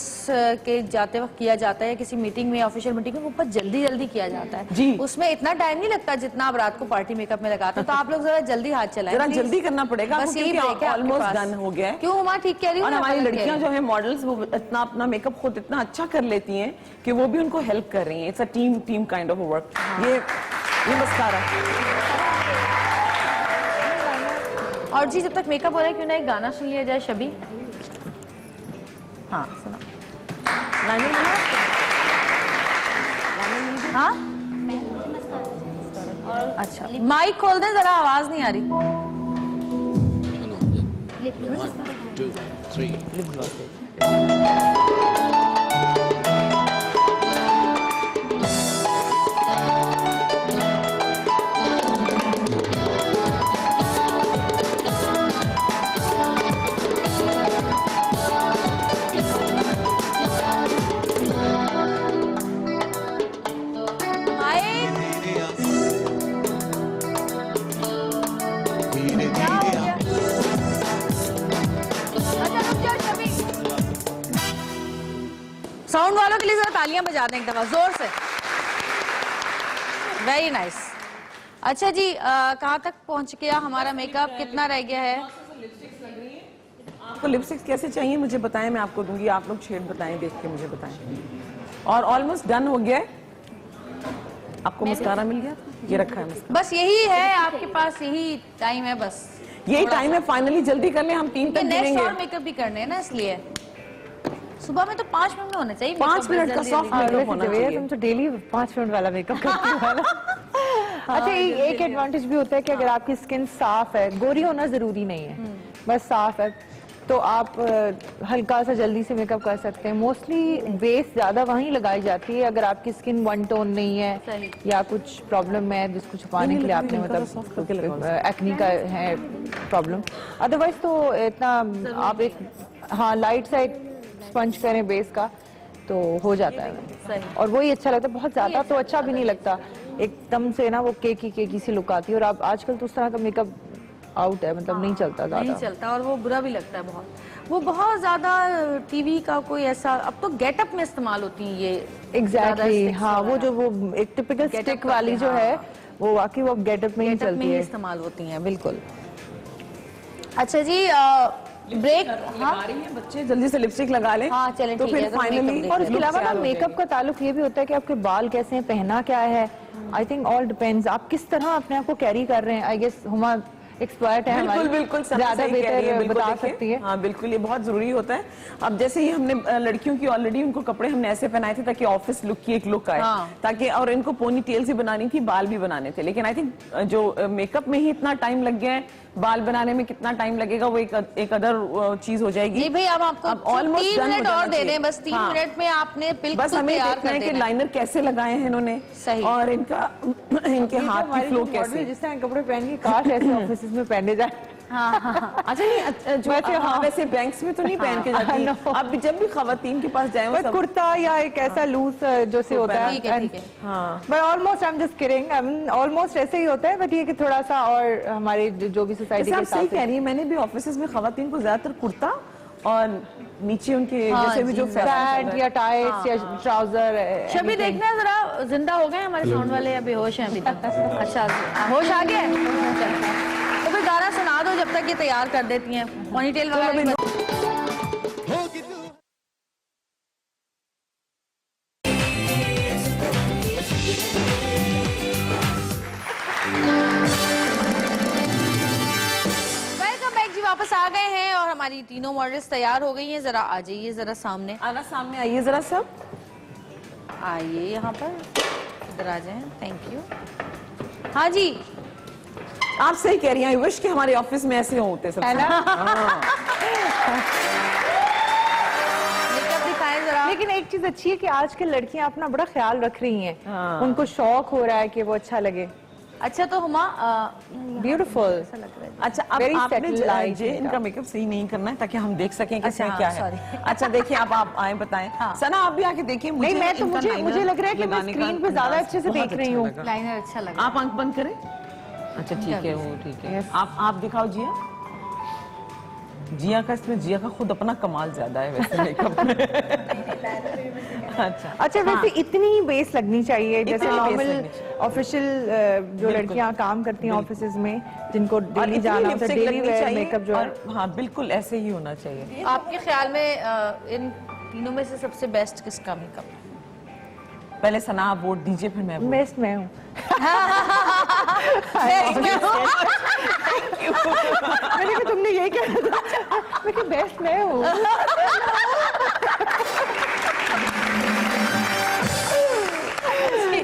के जाते वक्त किया जाता है, किसी मीटिंग में, ऑफिशियल मीटिंग में, ऊपर जल्दी जल्दी किया जाता है जी, उसमें इतना टाइम नहीं लगता जितना आप रात को पार्टी मेकअप में लगाते हो, तो आप लोग जरा जल्दी हाथ चलाएं, जरा जल्दी करना पड़ेगा क्योंकि ऑलमोस्ट डन हो गया है। क्यों हुमा, ठीक कह रही हूँ? और हमारी लड़कियां जो है मॉडल्स, वो इतना अपना मेकअप खुद इतना अच्छा कर लेती हैं कि वो भी उनको हेल्प कर रही हैं। It's a team kind of work. ये मस्कारा। और जी, जब तक मेकअप हो रहा है, क्यों ना एक गाना सुन लिया जाए, शबी? हाँ सुना लाइनर मिला हाँ अच्छा माइक खोल दें जरा, आवाज नहीं आ रही। साउंड वालों के लिए जरा तालियां बजा दें एक दफा जोर से। Very nice. अच्छा जी कहाँ तक पहुंच गया हमारा मेकअप, कितना रह गया है? आपको लिपस्टिक्स कैसे चाहिए मुझे बताएं, मैं आपको दूंगी। आप लोग शेड बताएं, देख के मुझे बताएं। और ऑलमोस्ट डन हो गया है। आपको मस्कारा मिल गया? ये रखा है मस्कारा। बस यही है आपके पास, यही टाइम है बस, यही टाइम है। फाइनली जल्दी कर ले, हम 3 तक नेक्स्ट गिनेंगे। और मेकअप भी करने हैं ना, इसलिए सुबह में तो 5 मिनट में होना चाहिए। 5 मिनट का सॉफ्ट मेकअप होना चाहिए। तुम तो डेली 5 मिनट वाला मेकअप करती हो ना। अच्छा एक एडवांटेज भी होता है कि अगर आपकी स्किन साफ है, गोरी होना जरूरी नहीं है, बस साफ है, तो आप हल्का सा जल्दी से मेकअप कर सकते हैं। मोस्टली बेस ज्यादा वहीं लगाई जाती है अगर आपकी स्किन वन टोन नहीं है या कुछ प्रॉब्लम है जिसको छुपाने के लिए आपने मतलब एक्नी का है प्रॉब्लम। अदरवाइज तो इतना आप एक हाँ लाइट सा एक स्पंज करें बेस का तो हो जाता है। और वही अच्छा लगता है, बहुत ज्यादा तो अच्छा भी नहीं लगता, एकदम से ना वो केकी सी लुक आती है। और आप आजकल तो उस तरह का मेकअप आउट है, मतलब नहीं चलता ज्यादा, नहीं चलता और वो बुरा भी लगता है बहुत। वो बहुत ज्यादा टीवी का कोई ऐसा, अब तो गेटअप में इस्तेमाल होती है ये एग्जैक्टली। हाँ वो जो वो एक टिपिकल स्टिक वाली जो है वो वाकई वो गेटअप में ही चलती है, इस्तेमाल होती हैं बिल्कुल। अच्छा जी ब्रेक हाँ बच्चे जल्दी से लिपस्टिक लगा लें। हाँ चलें तो ठीक है, फिर तो फाइनली। makeup और इसके अलावा ना मेकअप का ताल्लुक ये भी होता है कि आपके बाल कैसे हैं, पहना क्या है। आई थिंक ऑल डिपेंड्स आप किस तरह अपने आप को कैरी कर रहे हैं। आई गेस हुमा एक्सपर्ट है, बिल्कुल बिल्कुल ज्यादा बेहतर बता सकती है। हाँ बिल्कुल, ये बहुत जरूरी होता है। अब जैसे ही हमने लड़कियों की ऑलरेडी उनको कपड़े हमने ऐसे पहनाए थे ताकि ऑफिस लुक की एक लुक आए, ताकि और इनको पोनी टेल भी बनानी थी, बाल भी बनाने थे। लेकिन आई थिंक जो मेकअप में ही इतना टाइम लग गया है, बाल बनाने में कितना टाइम लगेगा वो एक अदर चीज हो जाएगी। जी भाई अब आपको ऑलमोस्ट 3 मिनट और दे दें, बस 3 मिनट में आपने बिल्कुल बस हमें देखना है कि लाइनर कैसे लगाए हैं इन्होंने, सही। और इनके हाथ की फ्लो कैसे। जिस तरह कपड़े पहन के काश ऐसे ऑफिस में पहने जाए। अच्छा नहीं जो वैसे बैंक्स में तो नहीं पहन के जाती। अब जब भी खवातीन के पास जाए वो कुर्ता या एक ऐसा लूज जो से होता है। ठीक है ठीक है। हाँ but almost I am just kidding, almost ऐसे ही होता है, बट ये कि थोड़ा सा और हमारे जो भी सोसाइटी के आप सही कह रही है। मैंने भी ऑफिस में खवातीन को ज्यादातर कुर्ता और नीचे उनके जैसे भी जो पैंट या टाइट्स या ट्राउजर। शबी देखना है जरा, जिंदा हो गए हमारे साउंड वाले या बेहोश हैं अभी तक? अच्छा होश आ गया है? तो फिर गाना सुना दो जब तक ये तैयार कर देती हैं पोनीटेल वगैरह। वेलकम बैक जी, वापस आ गए हैं और हमारी तीनों मॉडल्स तैयार हो गई हैं। जरा आ जाइए जरा सामने, आना सामने आइए जरा सब, आइए यहाँ पर, इधर आ जाएं। Thank you. हाँ जी आप सही कह रही हैं। आई विश कि हमारे ऑफिस में ऐसे होते सब, है ना? मेकअप दिखाएं जरा। लेकिन एक चीज अच्छी है कि आजकल लड़कियां अपना बड़ा ख्याल रख रही हैं। उनको शौक हो रहा है कि वो अच्छा लगे। अच्छा तो हुमा ब्यूटीफुल। अच्छा अब Very आपने settled light जे इनका मेकअप सही नहीं करना है ताकि हम देख सकें कि अच्छा, इसमें क्या है। sorry। अच्छा देखिए अब आप आए बताएं। सना आप भी आके देखिए। नहीं मैं तो मुझे लग रहा है कि मैं स्क्रीन पे ज्यादा अच्छे से देख रही हूँ। लाइनर अच्छा लगा। आप आंख बंद करें। अच्छा ठीक है, वो ठीक है। आप दिखाओ जिया। जिया का इसमें जिया का खुद अपना कमाल ज्यादा है वैसे मेकअप में। अच्छा वैसे इतनी ही बेस लगनी चाहिए जैसे इतनी base नॉर्मल लगनी चाहिए। ऑफिशियल जो लड़कियां काम करती हैं ऑफिसेज में जिनको डेली जाना होता है, डेली वेयर मेकअप जो है। हाँ बिल्कुल ऐसे ही होना चाहिए। आपके ख्याल में इन तीनों में से सबसे बेस्ट किसका मेकअप? पहले सना आप वोट दीजिए फिर मैं बेस्ट मैं हूँ। मैंने कहा तुमने यही कहा था। लेकिन बेस्ट मैं हूँ।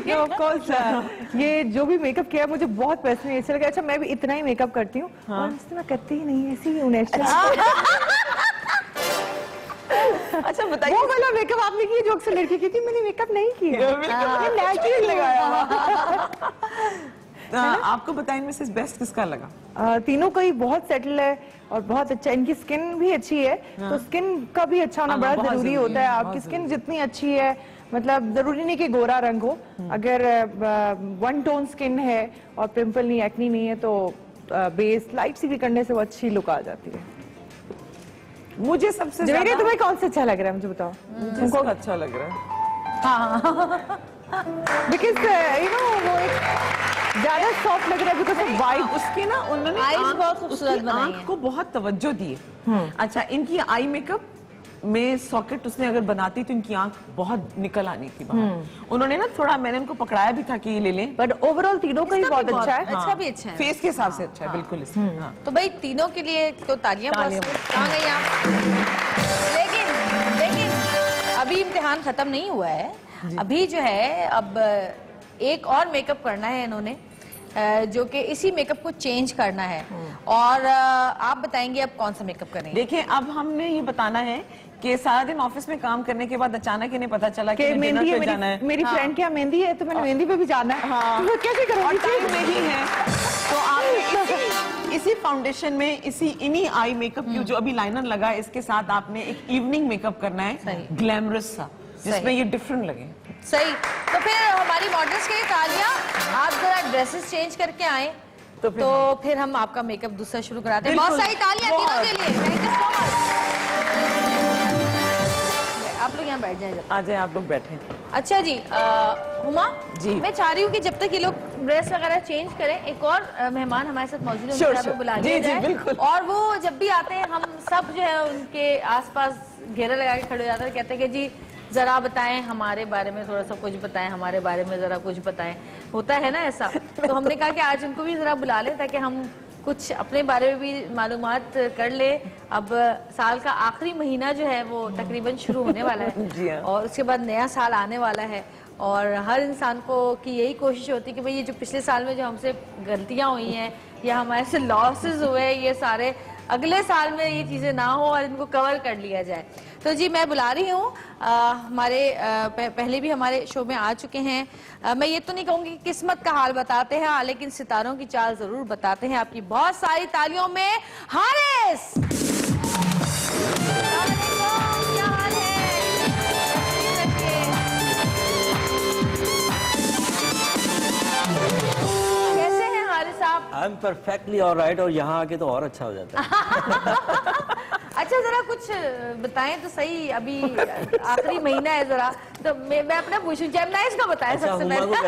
No, of course, ये जो भी मेकअप किया मुझे बहुत पर्सनली अच्छा लगा। अच्छा मैं भी इतना ही मेकअप करती हूँ और इससे मैं करती ही नहीं, ऐसी ही हूँ नेचुरल। अच्छा बताइए, वो वाला मेकअप आपने किया जो अक्सर लड़की की थी, मैंने मेकअप नहीं किया, नेचुरल लगाया। आपको बताइए मिसेस बेस्ट किसका लगा? तीनों का ही बहुत सेटल है और बहुत अच्छा, इनकी स्किन भी अच्छी है, तो स्किन का भी अच्छा होना बड़ा जरूरी होता है। आपकी स्किन जितनी अच्छी है, मतलब जरूरी नहीं कि गोरा रंग हो, अगर वन टोन स्किन है और पिंपल नहीं, एक्नी नहीं है, तो बेस लाइट सी भी करने से वो अच्छी लुक आ जाती है। मुझे सबसे जवेरी, ज्यादा तुम्हें कौन सा अच्छा लग रहा है मुझे बताओ? तुमको अच्छा लग रहा है? बिकॉज यू नो वो एक ज्यादा सॉफ्ट लग रहा है बिकॉज ऑफ वाइट। उसके ना उन्होंने Eyes बहुत खूबसूरत उसकी बनाई आंख है। को बहुत तवज्जो दी है। अच्छा, इनकी आई मेकअप में सॉकेट उसने अगर बनाती तो इनकी आंख बहुत निकल आनी थी बाहर। उन्होंने ना थोड़ा, मैंने उनको पकड़ाया भी था कि ये ले लें। बट ओवरऑल तीनों का ही बहुत अच्छा है। अच्छा भी अच्छा है। फेस के हिसाब से अच्छा है बिल्कुल इसमें। हाँ। तो भाई तीनों के लिए तो तालियां कहाँ गई आप? लेकिन अभी इम्तिहान खत्म नहीं हुआ है, अभी जो है अब एक और मेकअप करना है इन्होंने, जो कि इसी मेकअप को चेंज करना है। और आप बताएंगे अब कौन सा मेकअप करेंगे? देखिए, अब हमने ये बताना है कि सारा दिन ऑफिस में काम करने के बाद अचानक इन्हें पता चला कि मेहंदी है, जाना है। मेरी फ्रेंड क्या मेहंदी है, तो मैंने मेहंदी पे भी जाना है। हाँ। तो मैं कैसे करूँगी? टाइम नहीं है, तो आपने इसी फाउंडेशन में, इन्हीं आई मेकअप की जो अभी लाइनर लगा है, इसके साथ आपने एक इवनिंग मेकअप करना है, ग्लैमरस सा, जिसमें ये डिफरेंट लगे। सही। तो फिर हमारी मॉडल्स के लिए तालियां। आप जरा ड्रेसेस चेंज करके आए तो फिर हम आपका मेकअप दूसरा शुरू कराते हैं। बहुत सारी तालियां तीनों के लिए। Thank you so much. आप लोग यहाँ बैठ जाए। आ जाए, आप लोग बैठे। अच्छा जी, हुमा जी। मैं चाह रही हूँ कि जब तक ये लोग ड्रेस वगैरह चेंज करें, एक और मेहमान हमारे साथ मौजूद है, Sure, उनको sure. बुला जी, लिया जी, जाए। बिल्कुल। और वो जब भी आते हैं, हम सब जो है उनके आसपास घेरा लगा के खड़े हो जाते हैं, कहते हैं कि जी जरा बताएं हमारे बारे में, थोड़ा सा कुछ बताएं हमारे बारे में, जरा कुछ बताएं। होता है ना ऐसा? तो हमने कहा कि आज उनको भी जरा बुला लें ताकि हम कुछ अपने बारे में भी मालूमात कर ले। अब साल का आखिरी महीना जो है वो तकरीबन शुरू होने वाला जी है हाँ। और उसके बाद नया साल आने वाला है, और हर इंसान को की यही कोशिश होती है कि भाई ये जो पिछले साल में जो हमसे गलतियां हुई हैं या हमारे से लॉसेस हुए, ये सारे अगले साल में ये चीज़ें ना हो और इनको कवर कर लिया जाए। तो जी मैं बुला रही हूँ हमारे पहले भी हमारे शो में आ चुके हैं। मैं ये तो नहीं कहूँगी कि किस्मत का हाल बताते हैं, लेकिन सितारों की चाल जरूर बताते हैं। आपकी बहुत सारी तालियों में हारिस। क्या हाल है? कैसे हैं हारिस आप? आई एम परफेक्टली ऑलराइट, और यहाँ आके तो और अच्छा हो जाता है। अच्छा जरा कुछ बताएं तो सही, अभी आखिरी महीना है, जरा तो मैं अपना पूछूं, जेमिनाइज का बताएं अच्छा, सबसे हुमा को पहले।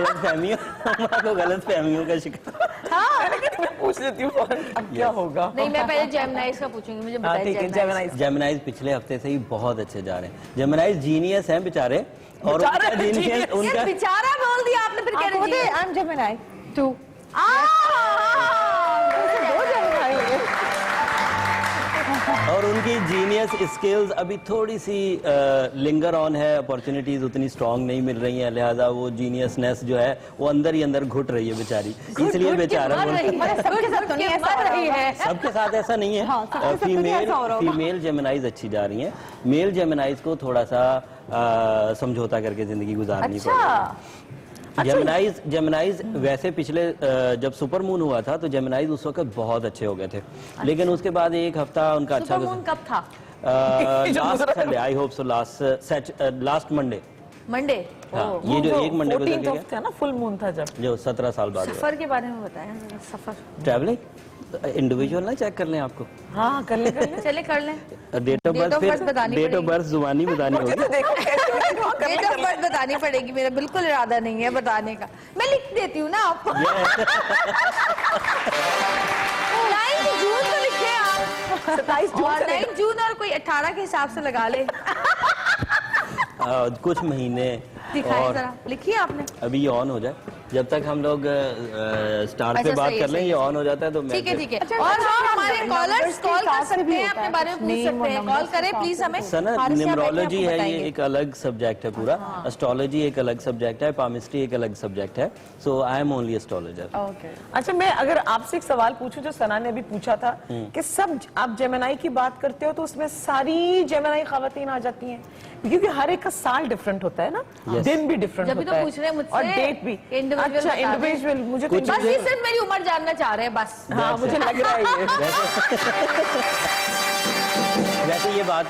गलत फहमियों का शिकार। हाँ मैं पूछ लेती हूँ अब क्या होगा। नहीं, मैं पहले जेमिनाइज का पूछूंगी, मुझे हाँ, बताएं ठीक है, जेमिनाइज। जेमिनाइज। जेमिनाइज पिछले हफ्ते से ही बहुत अच्छे जा रहे हैं। जेमिनाइज जीनियस हैं बेचारे, और बेचारे उनका जीनियस, genius। उनका बेचारा बोल दिया आपने, फिर कह रहे आई एम जेमिनी टू। और उनकी जीनियस स्किल्स अभी थोड़ी सी लिंगर ऑन है, अपॉर्चुनिटीज उतनी स्ट्रांग नहीं मिल रही हैं, लिहाजा वो जीनियसनेस जो है वो अंदर ही अंदर घुट रही है बेचारी, इसलिए बेचारा सबके साथ तो नहीं ऐसा हो रही है। सबके साथ ऐसा नहीं है। सबके साथ तो नहीं फीमेल ऐसा हो रहा होगा। फीमेल जेमिनाइज अच्छी जा रही हैं, मेल जेमिनाइज को थोड़ा सा समझौता करके जिंदगी गुजारनी पड़ेगी। जेमिनाइज वैसे पिछले जब सुपर मून हुआ था तो जेमिनाइज उस वक्त बहुत अच्छे हो गए थे, लेकिन उसके बाद एक हफ्ता उनका अच्छा सुपर मून कब था? Last Sunday, I hope so last Monday. Monday. हाँ, ये जो एक मंडे गुजर गया, था ना, फुल मून था जब, जो 17 साल बाद हुआ। सफर के बारे में बताएं जरा, सफर। ट्रैवलिंग इंडिविजुअल ना चेक कर लें आपको। हाँ कर ले चले कर लें। Date of Date of birth birth, बतानी डेट ऑफ पड़ेगी। बर्थ जुबानी बतानी होगी। डेट ऑफ बर्थ बतानी पड़ेगी, मेरा बिल्कुल इरादा नहीं है बताने का, मैं लिख देती हूँ ना आपको। 9 जून तो लिखे आप, 27 जून और से 9 जून और कोई 18 के हिसाब से लगा ले। कुछ महीने दिखाएं और जरा, लिखिए आपने। अभी ये ऑन हो जाए। जब तक हम लोग स्टार पे अच्छा, बात सही कर है, लें, सही ये है। ऑन हो जाता है तो मैं ठीक है ठीक है। अच्छा, और अच्छा, हाँ, अच्छा, हमारे numbers कॉलर्स के कॉल कर हिसाब से सकते भी हैं, होता अपने है, बारे में पूछ name सकते और हैं, numbers कॉल के करें हिसाब प्लीज से। हमें। सना फारिस यहाँ बैठे न्यूमरोलॉजी आपको है, ये बताएंगे। एक अलग सब्जेक्ट है पूरा, एस्ट्रोलॉजी एक अलग सब्जेक्ट है, पामिस्ट्री एक अलग सब्जेक्ट है, so I am only astrologer. Okay. अच्छा, मैं अगर आपसे एक सवाल पूछूं जो सना ने अभी पूछा था कि सब आप जेमिनाई की बात करते हो तो उसमें सारी जेमिनाई खवातीन आ जाती हैं, क्योंकि हर एक का साल डिफरेंट होता है ना, दिन भी डिफरेंट जब भी होता तो है पूछ रहे हैं मुझसे और डेट भी। individual अच्छा, बता दें। इंडिविजुअल मुझे तो कुछ बस ये सिर्फ मेरी उम्र जानना चाह रहे हैं बस। हाँ, मुझे लग रहा है ये। वैसे ये बात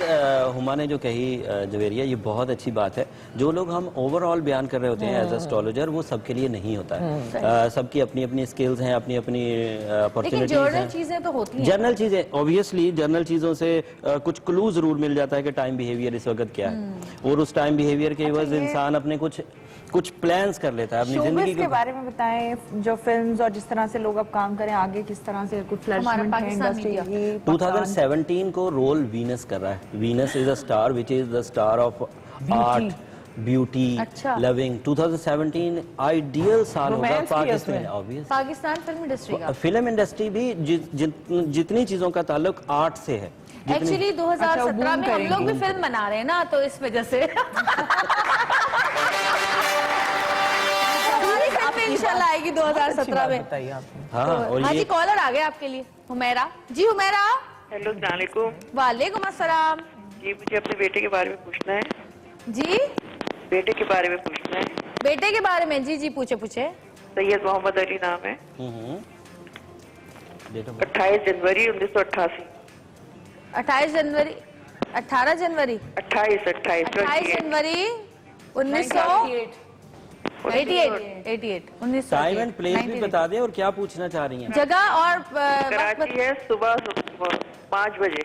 हुमा ने जो कही जवेरिया, ये बहुत अच्छी बात है। जो लोग हम ओवरऑल बयान कर रहे होते हैं एज एस्ट्रोलॉजर, वो सबके लिए नहीं होता है। सबकी अपनी अपनी स्किल्स हैं, अपनी अपनी लेकिन अपॉर्चुनिटीज जर्नल हैं। चीजें तो होती हैं। जर्नल चीजें ऑब्वियसली, जर्नल चीजों से कुछ क्लू जरूर मिल जाता है कि टाइम बिहेवियर इस वक्त क्या है, और उस टाइम बिहेवियर के एवज इंसान अपने कुछ प्लान्स कर लेता है अपनी शोबिज़ जिंदगी के बारे में बताएं, जो फिल्म्स और जिस तरह से लोग अब काम करें आगे, किस तरह से कुछ फ्लरिशमेंट है पाकिस्तान इंडस्ट्री मीडिया। की। 2017 को रोल वीनस कर रहा है। Venus is a star which is the star of art, beauty, अच्छा। लविंग। 2017 आइडियल साल होगा Romance भी है पाकिस्तान उसमें। ऑब्वियस। पाकिस्तान फिल्म इंडस्ट्री का फिल्म इंडस्ट्री भी जितनी चीजों का ताल्लुक आर्ट से है, एक्चुअली 2017 boom में हम लोग भी फिल्म बना रहे हैं ना, तो इस वजह से हमारी फिल्म इंशाल्लाह आएगी 2017 में। बताइए आप। हाँ, और हाँ जी, ये कॉलर आ गया आपके लिए, हुमैरा जी। हुमैरा, हेलो, अस्सलाम वालेकुम। वालेकुम अस्सलाम जी, मुझे अपने बेटे के बारे में पूछना है। जी। बेटे के बारे में पूछना है। बेटे के बारे में? जी जी, पूछे पूछे। सैयद मोहम्मद अली नाम है। डेट ऑफ 28 जनवरी 1988। 28 जनवरी 18 जनवरी 28 28 जनवरी 1988 टाइम एंड प्लेस भी बता दें और क्या पूछना चाह रही हैं। जगह और कराची है, सुबह 5 बजे।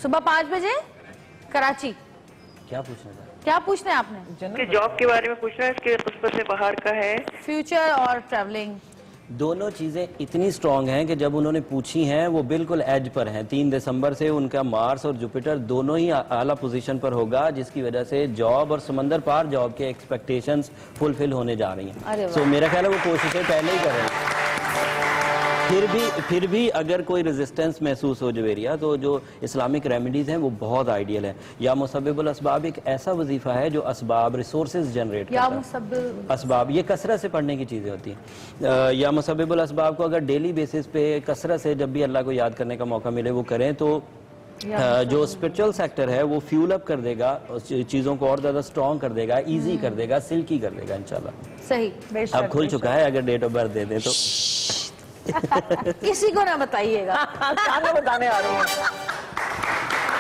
सुबह 5 बजे कराची। क्या पूछना चाह रही हैं? क्या पूछना है आपने? इसके जॉब के बारे में पूछना है, इसके उस से बाहर का है। फ्यूचर और ट्रैवलिंग। दोनों चीजें इतनी स्ट्रांग हैं कि जब उन्होंने पूछी हैं वो बिल्कुल एज पर हैं। 3 दिसंबर से उनका मार्स और जुपिटर दोनों ही आला पोजीशन पर होगा, जिसकी वजह से जॉब और समंदर पार जॉब के एक्सपेक्टेशंस फुलफिल होने जा रही अरे हैं। वाह। सो मेरा ख्याल है वो कोशिशें पहले ही कर रहे हैं। फिर भी अगर कोई रेजिस्टेंस महसूस हो जवेरिया, तो जो इस्लामिक रेमेडीज हैं वो बहुत आइडियल है। या मुसब्बिबुल असबाब एक ऐसा वजीफा है जो असबाब रिसोर्सेज जनरेट या करता है। मुसब्बिब असबाब ये कसरत से पढ़ने की चीज़ें होती हैं। या मुसब्बिबुल असबाब को अगर डेली बेसिस पे कसरत से जब भी अल्लाह को याद करने का मौका मिले वो करें, तो जो स्पिरिचुअल सेक्टर है वो फ्यूल अप कर देगा, चीज़ों को और ज़्यादा स्ट्रॉन्ग कर देगा, इजी कर देगा, सिल्की कर देगा इंशाल्लाह। सही। अब खुल चुका है, अगर डेट ऑफ बर्थ दे दें तो। किसी को ना बताइएगा। क्या मैं बताने आ रही हूँ।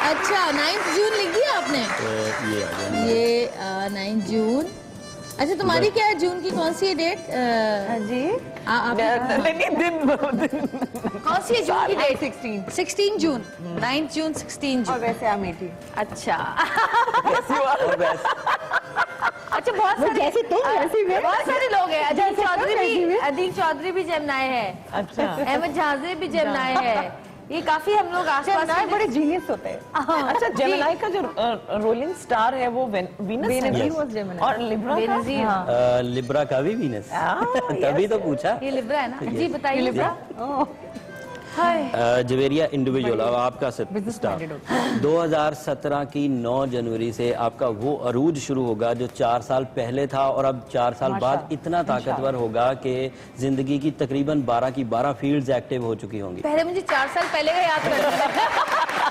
अच्छा, 9 जून लिख दिया आपने? ये आ गया। ये 9 जून। अच्छा, तुम्हारी क्या है जून की कौन सी है डेट? जी, नहीं, दिन कौन सी है जून की डेट? 16 जून। 9 जून 16 और जून। वैसे अमेठी। अच्छा। और वैसे अच्छा, बहुत सारे लोग हैं। अदील चौधरी भी जेमिनाई है। अच्छा। अहमद झांसे भी जेमिनाई है। ये काफी हम लोग आसपास जेमिनाई बड़े जीनियस होते हैं। अच्छा, जेमिनाई का जो रोलिंग स्टार है वो वीनस है। Venus was Gemini. और लिब्रा का? बेनजीर। हाँ। लिब्रा का भी वीनस, तभी तो पूछा। ये लिब्रा है ना? जी बताइए। लिब्रा। हाय। जवेरिया इंडिविजुअल, अब आपका स्टार 2017 की 9 जनवरी से आपका वो अरूज शुरू होगा जो 4 साल पहले था, और अब 4 साल बाद इतना ताकतवर होगा कि जिंदगी की तकरीबन 12 की 12 फील्ड्स एक्टिव हो चुकी होंगी। पहले मुझे 4 साल पहले का याद कर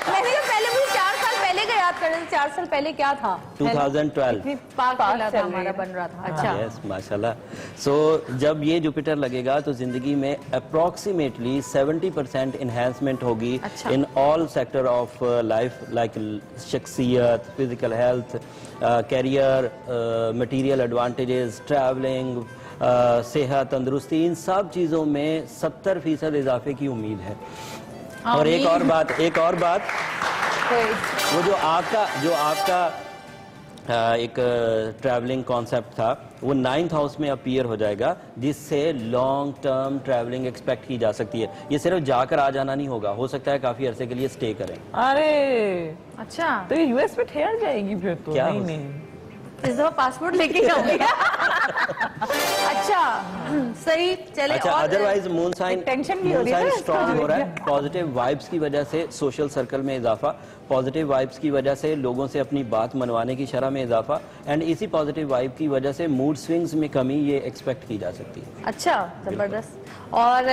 मैंने कहा पहले मुझे 4 साल पहले का याद कर 4 साल पहले क्या था? 2012 पाक चला था हमारा, बन रहा था। अच्छा। यस, माशाल्लाह। सो जब ये जुपिटर लगेगा तो जिंदगी में अप्रोक्सीमेटली 70% इन्हेंसमेंट होगी in all sector of life, like शख्सियत, physical health, career, material advantages, travelling, सेहत, तंदुरुस्ती, इन सब चीज़ों में 70% इजाफे की उम्मीद है। और एक और बात, वो जो आपका एक ट्रैवलिंग कॉन्सेप्ट था वो 9th हाउस में अपीयर हो जाएगा, जिससे लॉन्ग टर्म ट्रैवलिंग एक्सपेक्ट की जा सकती है। ये सिर्फ जाकर आ जाना नहीं होगा, हो सकता है काफी अरसे के लिए स्टे करें। अरे, अच्छा, तो ये यूएस में ठहर जाएगी फिर तो? क्या नहीं हो- नहीं, इस दफा पासपोर्ट लेके जाऊंगी। अच्छा सही चले। अच्छा, और अदरवाइज मून साइन टेंशन भी हो रही है ना स्ट्रांग हो रहा है। पॉजिटिव वाइब्स की वजह से सोशल सर्कल में इजाफा, पॉजिटिव वाइब्स की वजह से लोगों से अपनी बात मनवाने की शरह में इजाफा, एंड इसी पॉजिटिव वाइब की वजह से मूड स्विंग्स में कमी ये एक्सपेक्ट की जा सकती है। अच्छा जबरदस्त। और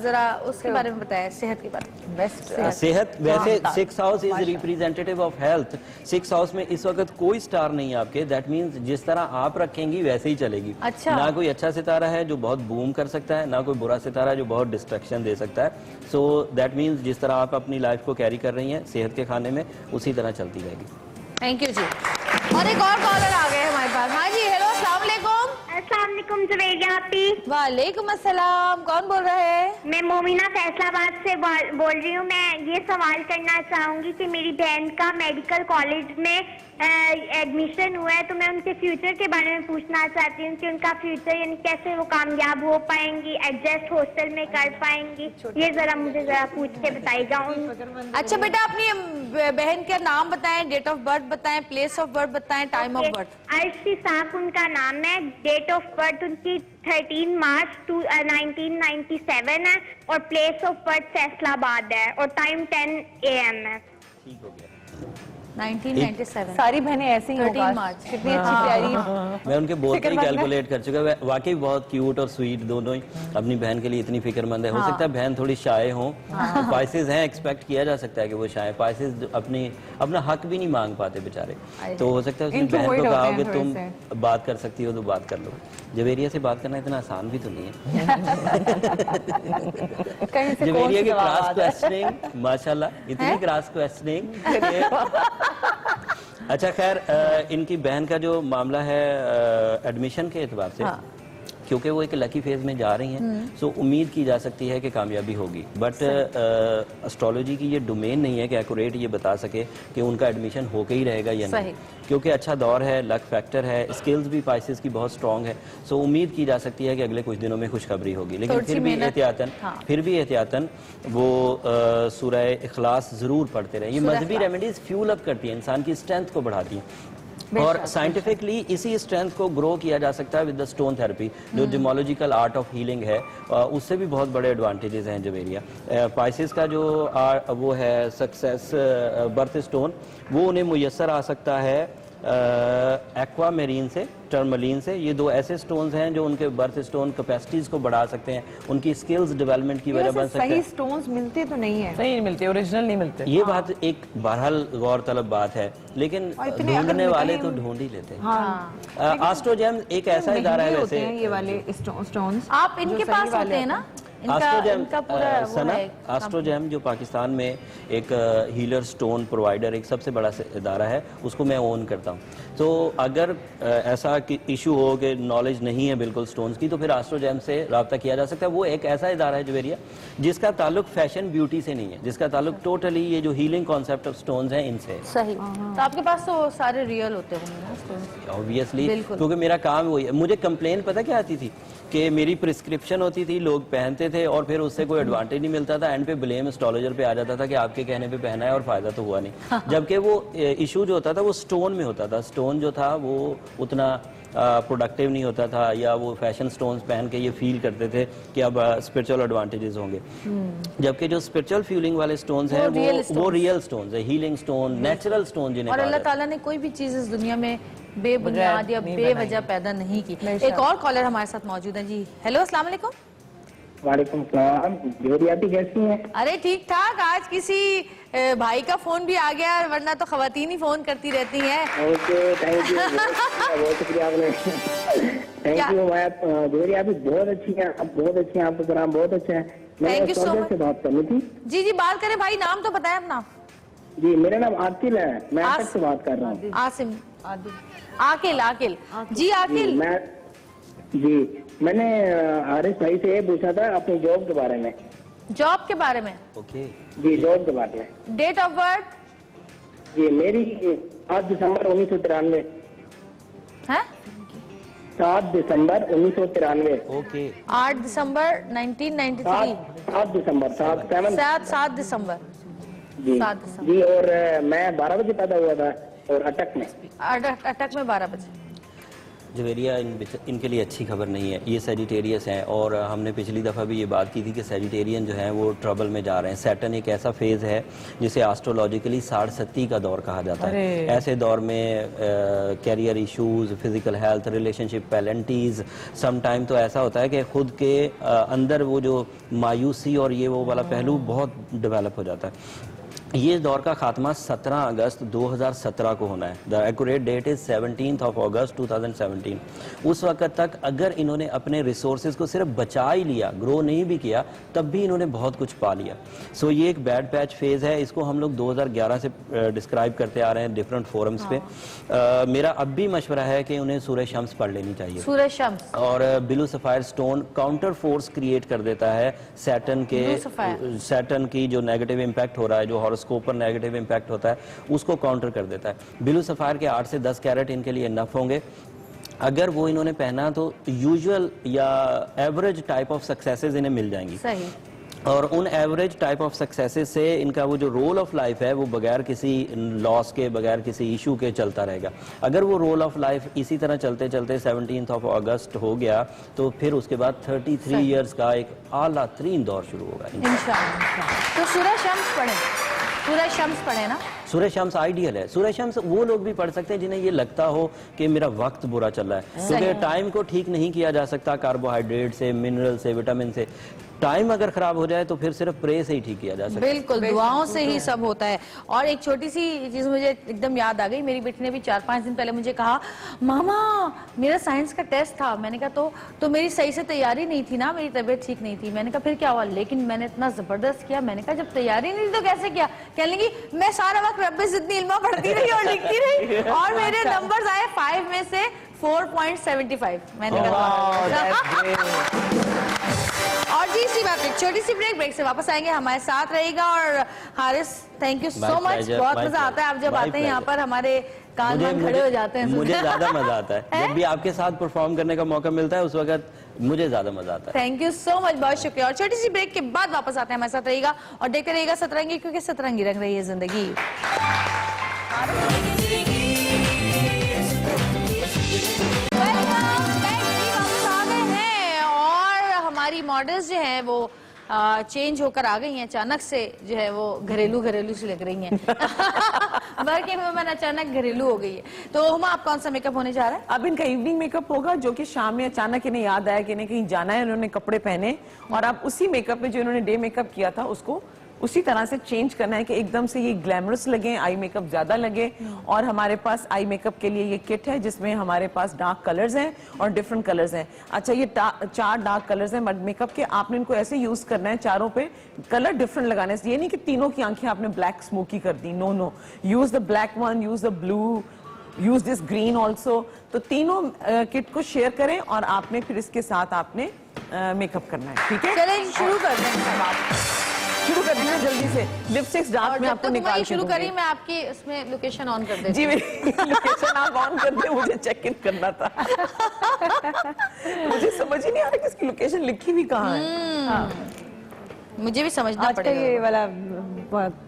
जरा उसके बारे में बताया, सेहत के बारे में। बेस्ट सेहत वैसे 6th house is representative of health. 6th house में इस वक्त कोई स्टार नहीं है आपके, दैट मींस जिस तरह आप रखेंगी वैसे ही चलेगी। अच्छा। ना कोई अच्छा सितारा है जो बहुत बूम कर सकता है, ना कोई बुरा सितारा जो बहुत डिस्ट्रक्शन दे सकता है। सो दैट मींस जिस तरह आप अपनी लाइफ को कैरी कर रही हैं सेहत के खाने में, उसी तरह चलती रहेगी। थैंक यू जी। और एक और कॉलर आ गए हमारे पास। हाँ जी, हेलो, अस्सलाम वालेकुम। अस्सलाम वालेकुम जुबैरिया आपी। वालेकुम अस्सलाम, कौन बोल रहे हैं? मैं मोमिना फैसलाबाद से बोल रही हूँ। मैं ये सवाल करना चाहूंगी कि मेरी बहन का मेडिकल कॉलेज में एडमिशन हुआ है, तो मैं उनके फ्यूचर के बारे में पूछना चाहती हूँ कि उनका फ्यूचर यानी कैसे वो कामयाब हो पाएंगी, एडजस्ट हॉस्टल में कर पाएंगी, ये जरा मुझे जरा पूछ के बताइएगा। अच्छा बेटा, अपनी बहन का नाम बताएं, डेट ऑफ बर्थ बताएं, प्लेस ऑफ बर्थ बताएं, टाइम ऑफ बर्थ। अर्शी साहब उनका नाम है, डेट ऑफ बर्थ उनकी 13 मार्च 1997 है, और प्लेस ऑफ बर्थ फैसलाबाद है, और टाइम 10 AM है। ठीक हो गया। 1997। सारी बहनें ऐसे ही 13 मार्च। कितनी अच्छी प्यारी। मैं उनके बहुत ही कैलकुलेट कर चुका हूँ। वाकई बहुत क्यूट और स्वीट दोनों ही अपनी बहन के लिए इतनी फिक्रमंद है। हो सकता है बहन थोड़ी शाय हो, पाइसेस हैं, एक्सपेक्ट किया जा सकता है कि वो शाय। पाइसेस अपना हक भी नहीं मांग पाते बेचारे, तो हो सकता है उसकी बहन को कहा हो कि तुम बात कर सकती हो तो बात कर लो। जवेरिया से बात करना इतना आसान भी तो नहीं है। जवेरिया की क्रॉस क्वेश्चनिंग माशाल्लाह, इतनी क्रॉस क्वेश्चनिंग। अच्छा खैर, इनकी बहन का जो मामला है एडमिशन के एतबार से, क्योंकि वो एक लकी फेज में जा रही हैं, सो उम्मीद की जा सकती है कि कामयाबी होगी। बट एस्ट्रोलॉजी की ये डोमेन नहीं है कि एक्यूरेट ये बता सके कि उनका एडमिशन होके ही रहेगा या नहीं, क्योंकि अच्छा दौर है, लक फैक्टर है, स्किल्स भी पाइसेस की बहुत स्ट्रांग है। सो उम्मीद की जा सकती है कि अगले कुछ दिनों में खुशखबरी होगी, लेकिन फिर भी एहतियातन वो सूरह इखलास जरूर पढ़ते रहे। ये मजहबी रेमेडीज फ्यूल अप करती है, इंसान की स्ट्रेंथ को बढ़ाती है, और साइंटिफिकली इसी स्ट्रेंथ को ग्रो किया जा सकता है विद द स्टोन थेरेपी, जो डिमोलॉजिकल आर्ट ऑफ हीलिंग है। उससे भी बहुत बड़े एडवांटेजेस हैं जवेरिया। पाइसेस का जो वो है सक्सेस बर्थ स्टोन, वो उन्हें मुयस्सर आ सकता है एक्वामेरीन से, टर्मलीन से। ये दो ऐसे स्टोन्स हैं जो उनके बर्थ स्टोन कैपेसिटीज को बढ़ा सकते हैं, उनकी स्किल्स डेवलपमेंट की वजह बन सकते हैं। सही स्टोन्स मिलते तो नहीं है, सही नहीं मिलते, ओरिजिनल नहीं मिलते। ये बात एक बहरहाल गौर तलब बात है, लेकिन ढूंढने वाले तो ढूंढ ही लेते हैं। एस्ट्रोजेम एक ऐसा इदारा है वैसे, ये वाले स्टोन्स आप इनके पास होते हैं ना? एस्ट्रोजेम जो पाकिस्तान में एक हीलर स्टोन प्रोवाइडर, एक सबसे बड़ा इदारा है, उसको मैं ओन करता हूँ। तो अगर ऐसा इशू हो कि नॉलेज नहीं है बिल्कुल स्टोन्स की, तो फिर एस्ट्रोजेम से रब्ता किया जा सकता है। वो एक ऐसा इदारा है जवेरिया जिसका ताल्लुक फैशन ब्यूटी से नहीं है, जिसका ताल्लुक टोटली ये जो हीलिंग कॉन्सेप्ट ऑफ स्टोन्स हैं इनसे। सही। तो आपके पास तो सारे रियल होते होंगे ना? ऑब्वियसली, क्योंकि मेरा काम वही है। मुझे कंप्लेन पता क्या आती थी कि मेरी प्रिस्क्रिप्शन होती थी, लोग पहनते थे और फिर उससे कोई एडवांटेज नहीं मिलता था, एंड पे ब्लेम एस्ट्रोलॉजर पे आ जाता था कि आपके कहने पे पहना है और फायदा तो हुआ नहीं। जबकि वो इशू जो होता था वो स्टोन में होता था। स्टोन जो था वो उतना प्रोडक्टिव नहीं होता था, या वो फैशन स्टोन्स पहन के ये फील करते थे कि अब स्पिरिचुअल एडवांटेजेस होंगे। जबकि जो स्पिरिचुअल फीलिंग वाले स्टोन्स हैं वो रियल स्टोन्स है, हीलिंग स्टोन, नेचुरल स्टोन जिन्हें। और अल्लाह ताला ने कोई भी चीज इस दुनिया में बेबुनियाद या बेवजह पैदा नहीं की। एक और कॉलर हमारे साथ मौजूद है जी। हेलो, अस्सलाम वालेकुम। वालेकुम सलाम। जोरियाती कैसी हैं? अरे ठीक ठाक। आज किसी भाई का फोन भी आ गया, वरना तो खवातीन ही फोन करती रहती हैं। ओके, थैंक यू, बहुत शुक्रिया आपने। Thank you. जोरियाती बहुत अच्छी हैं, आप बहुत अच्छी हैं, आपका प्रोग्राम बहुत अच्छा है। Thank you so much. से बात करनी थी। जी जी, बात करें भाई, नाम तो बताएं अपना। जी, मेरा नाम आकिल है, मैं अटक से बात कर रहा हूँ। आसिम, आकिल जी। आकिल, जी, मैंने हारिस भाई से ये पूछा था अपनी जॉब के बारे में। जॉब के बारे में? ओके जी, जॉब के बारे में। Date of birth? जी, मेरी 8 दिसंबर 1993 है। 7 दिसंबर 1993। ओके। 8 दिसंबर 1993। 7 दिसंबर 7 दिसंबर जी। 7 दिसंबर। जी, और मैं 12 बजे पैदा हुआ था, और अटक में। अटक में 12 बजे। जवेरिया इनके लिए अच्छी खबर नहीं है। ये सेजिटेरियस हैं और हमने पिछली दफ़ा भी ये बात की थी कि सेजिटेरियन जो हैं वो ट्रबल में जा रहे हैं। सैटर्न एक ऐसा फेज़ है जिसे एस्ट्रोलॉजिकली 60 का दौर कहा जाता है। ऐसे दौर में career issues, physical health, relationship penalties, some time तो ऐसा होता है कि खुद के अंदर वो जो मायूसी और ये वो वाला पहलू बहुत डेवलप हो जाता है। ये दौर का खात्मा 17 अगस्त 2017 को होना है। द एक्यूरेट डेट इज 17 अगस्त 2017। उस वक्त तक अगर इन्होंने अपने रिसोर्सेज को सिर्फ बचा ही लिया, ग्रो नहीं भी किया, तब भी इन्होंने बहुत कुछ पा लिया। सो ये एक बैड पैच फेज है। इसको हम लोग 2011 से डिस्क्राइब करते आ रहे हैं डिफरेंट फोरम्स पे। मेरा अब भी मशवरा है कि उन्हें सूरज शम्स पढ़ लेनी चाहिए। सूरज शम्स और blue sapphire stone counter force create कर देता है सैटर्न की जो नेगेटिव इम्पैक्ट हो रहा है, जो हॉरोस्कोप पर नेगेटिव इम्पैक्ट होता है, उसको काउंटर कर देता है। ब्लू सफायर के 8 से 10 कैरेट इनके लिए इनफ होंगे। अगर वो इन्होंने पहना तो यूजुअल या एवरेज टाइप ऑफ सक्सेसेस इन्हें मिल जाएंगी। सही। और उन एवरेज टाइप ऑफ सक्सेसेस से इनका वो जो रोल ऑफ लाइफ है वो बगैर किसी लॉस के, बगैर किसी इशू के चलता रहेगा। अगर वो रोल ऑफ लाइफ इसी तरह चलते चलते 17 अगस्त हो गया तो फिर उसके बाद 33 इयर्स का एक आला तरीन दौर शुरू होगा इंशाअल्लाह। तो सूरज शम्स पढ़े, सूरज शम्स पढ़े ना। सूरज शम्स आइडियल है। सूरज शम्स वो लोग भी पढ़ सकते हैं जिन्हें ये लगता हो कि मेरा वक्त बुरा चल रहा है, क्योंकि टाइम को ठीक नहीं किया जा सकता कार्बोहाइड्रेट से, मिनरल से, विटामिन से। टाइम अगर खराब हो जाए तो फिर सिर्फ प्रे से ही ठीक किया जा सकता है। बिल्कुल, दुआओं से ही सब होता है। और एक छोटी सी चीज मुझे एकदम याद आ गई। मेरी बेटी ने भी 4-5 दिन पहले मुझे कहा, मामा मेरा साइंस का टेस्ट था। मैंने कहा तो मेरी सही से तैयारी नहीं थी ना, मेरी तबीयत ठीक नहीं थी। मैंने कहा फिर क्या हुआ? लेकिन मैंने इतना जबरदस्त किया। मैंने कहा जब तैयारी नहीं थी तो कैसे किया? कहने लगी मैं सारा वक्त रब्बे जितनी इल्मा पढ़ती रही और लिखती रही और मेरे नंबर्स आए 5 में से 4.75। मैंने कहा और जी इसी बात एक छोटी सी ब्रेक से वापस आएंगे। हमारे साथ रहेगा। और Haris, thank you so much. बहुत मजा आता है आप जब आते हैं यहाँ पर, हमारे कान खड़े हो जाते हैं। मुझे ज्यादा मजा आता है जब भी आपके साथ परफॉर्म करने का मौका मिलता है, उस वक्त मुझे ज्यादा मजा आता है। थैंक यू सो मच, बहुत शुक्रिया। और छोटी सी ब्रेक के बाद वापस आते हैं, हमारे साथ रहेगा और देखते रहेगा सतरंगी, क्योंकि सतरंगी रंग रही है जिंदगी। हमारी मॉडल्स जो हैं वो चेंज होकर आ गई हैं। अचानक से जो है वो घरेलू सी लग रही हैं। वर्किंग वुमन अचानक घरेलू हो गई है। तो हुमा, आप कौन सा मेकअप होने जा रहा है? अब इनका इवनिंग मेकअप होगा, जो कि शाम में अचानक इन्हें याद आया कि इन्हें कहीं जाना है, उन्होंने कपड़े पहने और अब उसी मेकअप में जो इन्होंने डे मेकअप किया था उसको उसी तरह से चेंज करना है कि एकदम से ये ग्लैमरस लगे, आई मेकअप ज्यादा लगे। और हमारे पास आई मेकअप के लिए ये किट है जिसमें हमारे पास डार्क कलर्स हैं और डिफरेंट कलर्स हैं। अच्छा, ये 4 डार्क कलर्स हैं मड मेकअप के। आपने इनको ऐसे यूज करना है, चारों पे कलर डिफरेंट लगाने से। ये नहीं कि तीनों की आंखें आपने ब्लैक स्मोकी कर दी, no. Use the black one, use the blue, use this green also. तो तीनों किट को शेयर करें और आपने फिर इसके साथ आपने मेकअप करना है। ठीक है, चलिए शुरू कर दें। शुरू कर दीजिए जल्दी से। लिपस्टिक्स डार्क में आपको निकाल के शुरू करी, मैं आपकी इसमें लोकेशन ऑन कर देती जी, मेरी लोकेशन आप ऑन कर दे, मुझे चेक इन करना था। मुझे समझ ही नहीं आ रहा कि इसकी लोकेशन लिखी भी कहाँ है। मुझे भी समझना पड़ेगा। ये वाला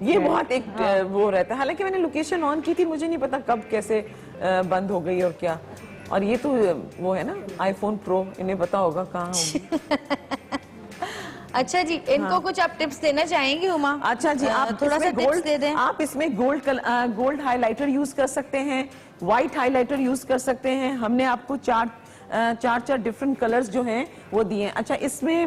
ये बहुत एक वो रहता है। हालांकि मैंने लोकेशन ऑन की थी, मुझे नहीं पता कब कैसे बंद हो गई और क्या। और ये तो वो है ना iPhone Pro, इन्हें पता होगा कहाँ होगी। अच्छा जी, इनको कुछ आप टिप्स देना चाहेंगी हुमा? अच्छा जी, आप थोड़ा सा टिप्स दे दें। आप इसमें गोल्ड हाइलाइटर यूज कर सकते हैं, व्हाइट हाइलाइटर यूज कर सकते हैं। हमने आपको 4 डिफरेंट कलर्स जो हैं वो दिए। अच्छा, इसमें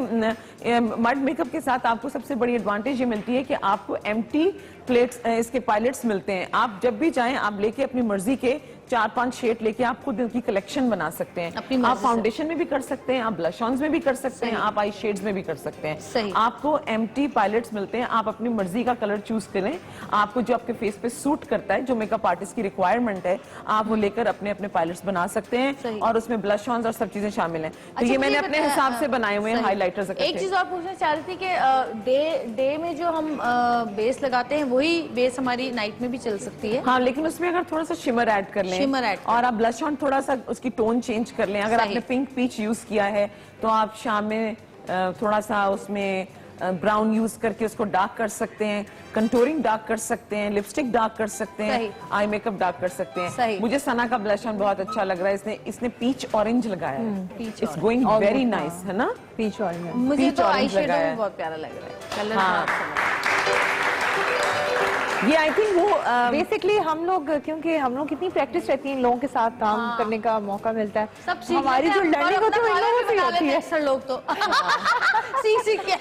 मड मेकअप के साथ आपको सबसे बड़ी एडवांटेज ये मिलती है कि आपको एम्प्टी प्लेट्स, इसके पायलट्स मिलते हैं। आप जब भी चाहें आप लेके अपनी मर्जी के 4-5 शेड लेके आप खुद इनकी कलेक्शन बना सकते हैं। आप फाउंडेशन में भी कर सकते हैं, आप ब्लश ऑन्स में भी कर सकते हैं, आप आई शेड्स में भी कर सकते हैं। आपको एम्प्टी पायलट्स मिलते हैं, आप अपनी मर्जी का कलर चूज करें। आपको जो आपके फेस पे सूट करता है, जो मेकअप आर्टिस्ट की रिक्वायरमेंट है, आप वो लेकर अपने अपने पायलट्स बना सकते हैं और उसमें ब्लश ऑन्स और सब चीजें शामिल हैं। तो ये मैंने अपने हिसाब से बनाए हुए हैं हाइलाइटर्स। एक चीज और पूछना चाह रही थी कि डे में जो हम बेस लगाते हैं वही बेस हमारी नाइट में भी चल सकती है। हाँ, लेकिन उसमें अगर थोड़ा सा शिमर ऐड कर लें और आप ब्लश ऑन थोड़ा सा उसकी टोन चेंज कर लें। अगर आपने पिंक पीच यूज किया है तो आप शाम में थोड़ा सा उसमें ब्राउन यूज करके उसको डार्क कर सकते हैं, कंटूरिंग डार्क कर सकते हैं, लिपस्टिक डार्क कर सकते हैं, आई मेकअप डार्क कर सकते हैं। मुझे सना का ब्लश ऑन बहुत अच्छा लग रहा है, इसने पीच ऑरेंज लगाया है, इट्स गोइंग वेरी नाइस, है ना? पीच ऑरेंज मुझे तो आई शेडो भी बहुत प्यारा लग रहा है, कलर बहुत अच्छा लग रहा है। ये आई थिंक वो बेसिकली हम लोग, क्योंकि हम लोग कितनी प्रैक्टिस रहती है, इन लोगों के साथ काम करने का मौका मिलता है, सब सीख हमारी जो लर्निंग होती है इन लोगों से होती है। अक्सर लोग तो सीख के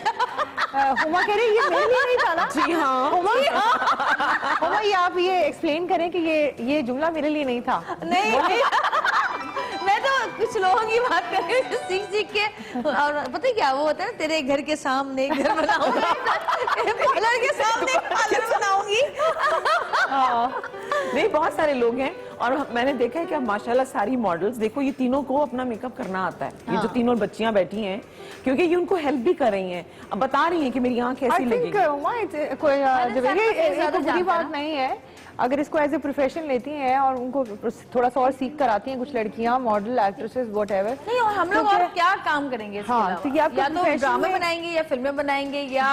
हुमा कह रही ये मेरे लिए नहीं था ना? जी हाँ। हुमा ये आप ये एक्सप्लेन करें कि ये जुमला मेरे लिए नहीं था। नहीं मैं तो कुछ लोगों की बात कर रही हूँ सीख के, और पता है क्या वो होता है ना, तेरे घर के सामने घर बनाऊंगी, तेरे पार्लर के सामने पार्लर बनाऊंगी। नहीं, बहुत सारे लोग हैं और मैंने देखा है कि अब माशाल्लाह सारी मॉडल्स, देखो ये तीनों को अपना मेकअप करना आता है। ये जो तीनों बच्चियां बैठी हैं, क्योंकि ये उनको हेल्प भी कर रही हैं, अब बता रही हैं कि मेरी आंख कैसी लगेगी। कोई बुरी बात नहीं है अगर इसको एज ए प्रोफेशन लेती हैं और उनको थोड़ा सा और सीख कर आती हैं कुछ लड़कियां, मॉडल, एक्ट्रेसेस, व्हाटएवर। नहीं, और हम लोग और क्या काम करेंगे इसके हाँ, अलावा? तो या तो ड्रामे बनाएंगे या फिल्में बनाएंगे या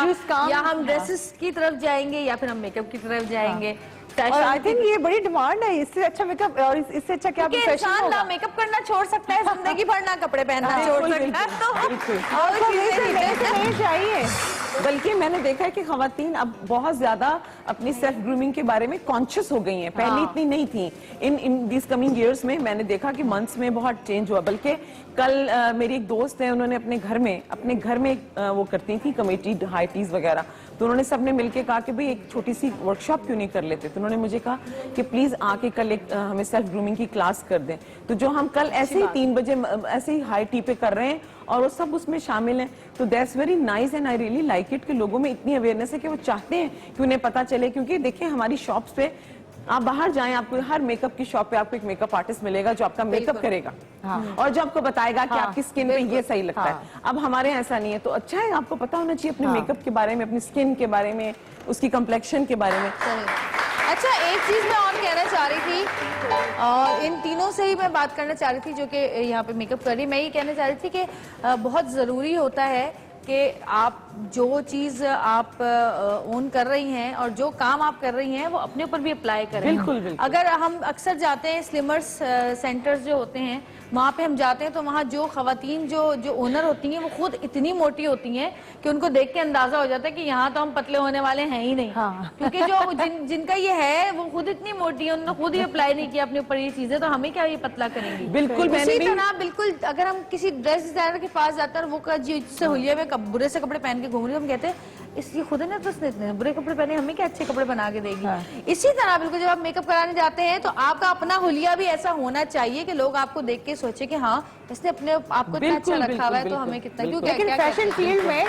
हम ड्रेसेस की तरफ जाएंगे या फिर हम मेकअप की तरफ जाएंगे। और आई थिंक ये बड़ी डिमांड है, इससे अच्छा मेकअप और इससे अच्छा क्या प्रोफेशन इंसान होगा? ना मेकअप करना छोड़ सकता है, जिंदगी भर ना कपड़े पहनना छोड़ सकता है, तो और चीजें नहीं चाहिए। बल्कि मैंने देखा है कि खवातीन अब बहुत ज्यादा अपनी सेल्फ ग्रूमिंग के बारे में कॉन्शियस हो गई हैं, पहले इतनी नहीं थी। इन दिस कमिंग इयर्स में मैंने देखा कि मंथ्स में बहुत चेंज हुआ। बल्कि कल मेरी एक दोस्त है, उन्होंने अपने घर में वो करती थी कमेटी, हाई टीज वगैरह, तो उन्होंने सबने मिलकर कहा कि भाई एक छोटी सी वर्कशॉप क्यों नहीं कर लेते। तो उन्होंने मुझे कहा कि प्लीज आके कल एक हमें सेल्फ ग्रूमिंग की क्लास कर दें। तो जो हम कल ऐसे ही 3 बजे ऐसे ही हाई टी पे कर रहे हैं और वो सब उसमें शामिल हैं, तो that's very nice and I really like it कि लोगों में इतनी अवेयरनेस है कि वो चाहते हैं कि उन्हें पता चले। क्योंकि देखिए हमारी शॉप्स पे आप बाहर जाएं, आपको हर मेकअप की शॉप पे आपको एक मेकअप आर्टिस्ट मिलेगा जो आपका मेकअप करेगा और जो आपको बताएगा कि आपकी स्किन पे ये सही लगता है। अब हमारे यहाँ ऐसा नहीं है, तो अच्छा है, आपको पता होना चाहिए अपने मेकअप के बारे में, अपनी स्किन के बारे में, उसकी कम्प्लेक्शन के बारे में। अच्छा, एक चीज मैं और कहना चाह रही थी, और इन तीनों से ही मैं बात करना चाह रही थी जो कि यहाँ पे मेकअप कर रही है। मैं ये कहना चाह रही थी कि बहुत जरूरी होता है कि आप जो चीज आप ओन कर रही हैं और जो काम आप कर रही हैं वो अपने ऊपर भी अप्लाई करें। बिल्कुल, बिल्कुल। अगर हम अक्सर जाते हैं स्लिमर्स सेंटर्स जो होते हैं, वहाँ पे हम जाते हैं तो वहाँ जो खवातीन जो ओनर होती हैं वो खुद इतनी मोटी होती हैं कि उनको देख के अंदाजा हो जाता है कि यहाँ तो हम पतले होने वाले हैं ही नहीं। क्योंकि जो जिनका ये है वो खुद इतनी मोटी है, उन्होंने खुद ही अप्लाई नहीं किया अपने ऊपर ये चीजें, तो हमें क्या ये पतला करेंगी। बिल्कुल, उसी तरह बिल्कुल अगर हम किसी ड्रेस डिजाइनर के पास जाते हैं और वो जिससे हुलिया में बुरे से कपड़े पहन के घूम रही है, हम कहते हैं इसलिए खुद ने तो इतने बुरे कपड़े पहने, हमें क्या अच्छे कपड़े बना के देगी। इसी तरह बिल्कुल जब आप मेकअप कराने जाते हैं तो आपका अपना हुलिया भी ऐसा होना चाहिए कि लोग आपको देख के सोचे कि हाँ इसने अपने आपको इतना अच्छा रखा हुआ है, तो हमें कितना। लेकिन फैशन फील्ड में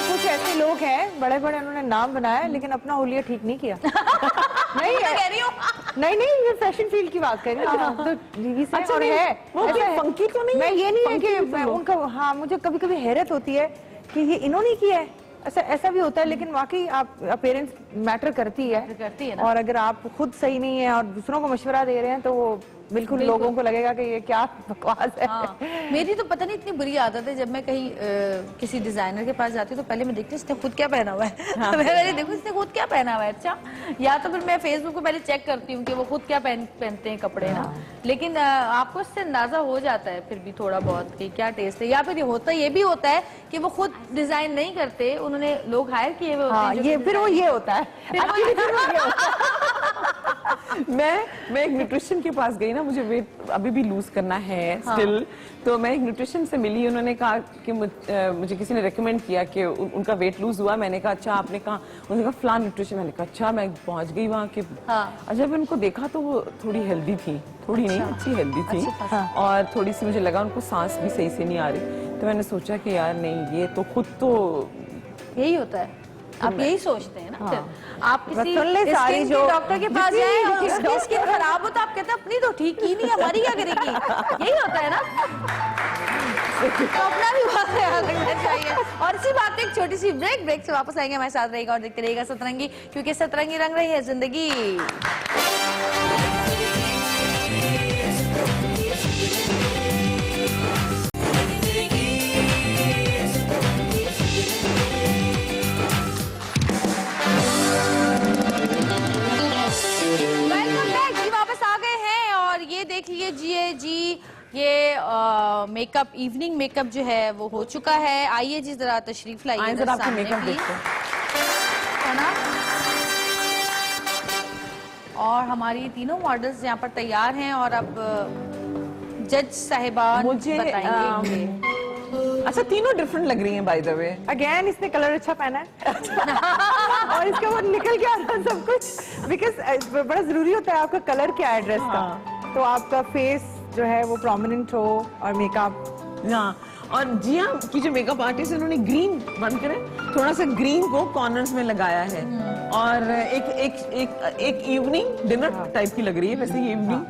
कुछ ऐसे लोग हैं बड़े बड़े, उन्होंने नाम बनाया लेकिन अपना हुलिया ठीक नहीं किया। नहीं कह रही हूँ, नहीं ये फैशन फील्ड की बात कर रही हूँ, तो अच्छा, और है वो फंकी तो नहीं मैं ये नहीं है कि उनका, हाँ मुझे कभी कभी हैरत होती है कि ये इन्होंने किया है, ऐसा भी होता है। लेकिन वाकई आप अपेरेंस मैटर करती है ना? और अगर आप खुद सही नहीं है और दूसरों को मशवरा दे रहे हैं तो वो बिल्कुल लोगों को लगेगा कि ये क्या बकवास है। मेरी तो पता नहीं इतनी बुरी आदत है, जब मैं कहीं किसी डिजाइनर के पास जाती हूँ तो पहले मैं देखती हूँ इसने खुद क्या पहना हुआ है। मैं देखूँ इसने खुद क्या पहना हुआ है। अच्छा, या तो फिर मैं फेसबुक पे पहले चेक करती हूँ कि वो खुद क्या पहनते हैं कपड़े ना। लेकिन आपको इससे अंदाजा हो जाता है फिर भी थोड़ा बहुत कि क्या टेस्ट है। या फिर ये भी होता है कि वो खुद डिजाइन नहीं करते, उन्होंने लोग हायर किए हुए होते हैं। ये फिर वो ये होता है। मैं एक न्यूट्रिशन के पास गई ना, मुझे वेट अभी भी लूज करना है स्टिल, तो मैं एक न्यूट्रिशन से मिली, उन्होंने कहा कि मुझे किसी ने रेकमेंड किया कि उनका वेट लूज हुआ। मैंने कहा अच्छा, आपने कहा, उन्होंने कहा फलान न्यूट्रिशन। मैंने कहा अच्छा, मैं पहुंच गई वहाँ के। जब उनको देखा तो वो थोड़ी हेल्दी थी, थोड़ी नहीं अच्छी हेल्दी थी, और थोड़ी सी मुझे लगा उनको सांस भी सही से नहीं आ रही। तो मैंने सोचा कि यार नहीं, ये तो खुद तो यही होता है, आप यही सोचते हैं ना। फिर आप किसी सारी जो डॉक्टर के पास जाए और उसकी स्किन खराब हो तो आप कहते हैं अपनी तो ठीक ही नहीं, हमारी क्या करेगी। यही होता है ना, तो अपना भी बहुत ख्याल रखना चाहिए। और इसी बात पे एक छोटी सी ब्रेक से वापस आएंगे, हमारे साथ रहेगा और देखते रहेगा सतरंगी, क्योंकि सतरंगी रंग रही है जिंदगी। लीजिए जी, ये मेकअप, इवनिंग मेकअप जो है वो हो चुका है। आइए जी जरा तशरीफ लाइए जरा आपका सामने मेकअप please। देखते हैं। है ना? और हमारी तीनों मॉडल्स यहाँ पर तैयार हैं और अब जज साहिबान मुझे बताएंगे। अच्छा, तीनों डिफरेंट लग रही हैं बाय द वे। अगेन इसने कलर अच्छा पहना है और इसके बाद निकल के आ रहा है सब कुछ, बिकॉज बड़ा जरूरी होता है आपका कलर क्या है ड्रेस का, तो आपका फेस जो है वो प्रोमिनेंट हो और मेकअप। हाँ, और जिया की जो मेकअप आर्टिस्ट है उन्होंने ग्रीन, बंद करें, थोड़ा सा ग्रीन को कॉर्नर्स में लगाया है और एक इवनिंग डिनर टाइप की लग रही है वैसे ये इवनिंग,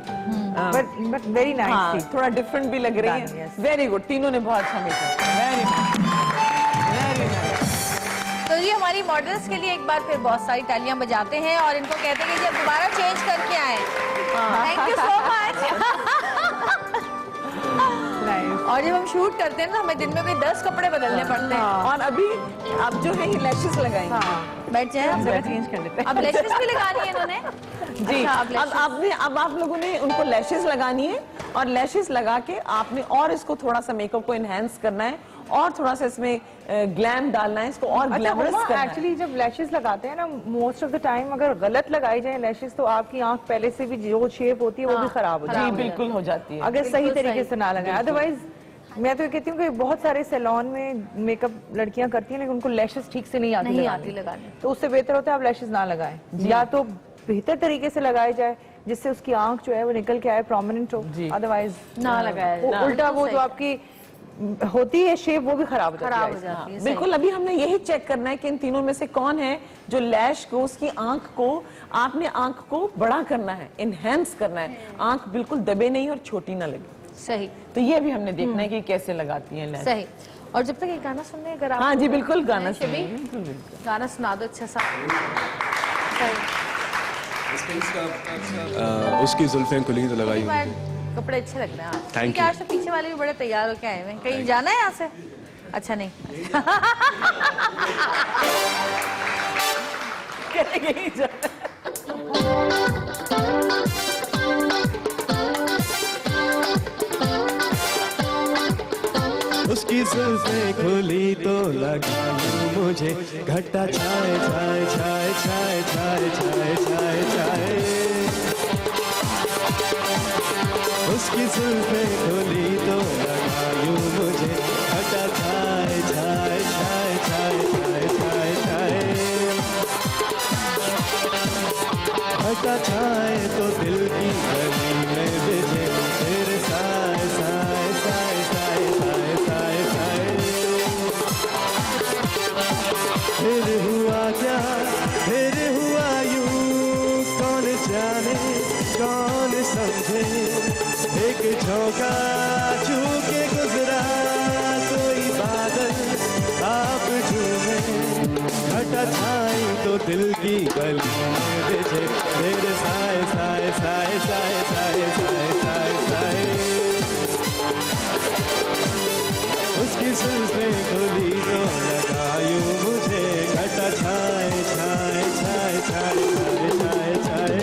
बट वेरी नाइस, थोड़ा डिफरेंट भी लग रही है। वेरी गुड, तीनों ने बहुत अच्छा मेकअप, वेरी नाइस। तो ये हमारी मॉडल्स के लिए एक बार फिर बहुत सारी तालियां बजाते हैं और इनको कहते हैं कि जब दोबारा चेंज करके आए। Thank you so much. और जब हम शूट करते हैं ना हमें दिन में कोई 10 कपड़े बदलने पड़ते हैं। और अभी अब जो है ये लैशेस लगाएंगे। बैठ जाए, हम जरा चेंज कर लेते हैं। अब लैशेस भी लगानी है इन्होंने जी। अब आप लोगों ने उनको लैशेस लगानी है और लैशेस लगा के आपने और इसको थोड़ा सा मेकअप को एनहांस करना है और थोड़ा सा इसमें ग्लैम डालना है, इसको और ग्लैमरस करना है। एक्चुअली जब लैशेस लगाते हैं ना, मोस्ट ऑफ द टाइम अगर गलत लगाई जाए लैशेस तो आपकी आंख पहले से भी जो शेप होती है वो भी खराब हो जाती है। बिल्कुल हो जाती है अगर सही तरीके से ना लगाए। अदरवाइज मैं तो कहती हूँ कि बहुत सारे सैलून में मेकअप लड़कियां करती हैं लेकिन उनको लैशेस ठीक से नहीं आती लगाने, तो उससे बेहतर होता है आप लैशेस ना लगाएं, या तो बेहतर तरीके से लगाए जाए जिससे उसकी आंख जो है वो निकल के आए, प्रोमिनेंट हो, अदरवाइज ना लगाया। उल्टा वो जो आपकी होती है शेप वो भी खराब हो जाती है। बिल्कुल, अभी हमने यही चेक करना है कि इन तीनों में से कौन है जो लैश को, उसकी आंख को, आपने आंख को बड़ा करना है, इनहेंस करना है, आंख बिल्कुल दबे नहीं और छोटी ना लगे। सही, तो ये भी हमने देखना है कि कैसे लगाती हैं लैश। सही। और जब तक ये गाना सुन रहे हैं, अगर आप हाँ जी बिल्कुल, गाना सुनिए, गाना सुना दो अच्छा सा। उसकी जुल्फें खुली तो लगाई कपड़े अच्छे लग रहे हैं आज। Thank आज तो पीछे वाले भी बड़े तैयार होके आए हैं। कहीं जाना है यहाँ से? अच्छा नहीं। उसकी जुल्फें खुली तो लगा मुझे घटा छाए छाए छाए छाए छाए छाए छाए छाए। उसकी जुल्फें खुली तो लगा मुझे घटा छाए छाए छाए छाए छाए छाए छाए। घटा छाए तो दिल की गली में बिछे तेरे साए साए साए साए साए साए साए। फिर हुआ क्या, फिर हुआ यूं, कौन जाने कौन समझे। एक झोंका छू के गुजरा कोई बादल आप झूमे। घटा छाई तो दिल की गली में बिछे तेरे साए साए साए साए साए साए साए साए। उसकी जुल्फें खुली तो लगायूं मुझे घटा छाए छाए छाए छाए छाए छाए छाए।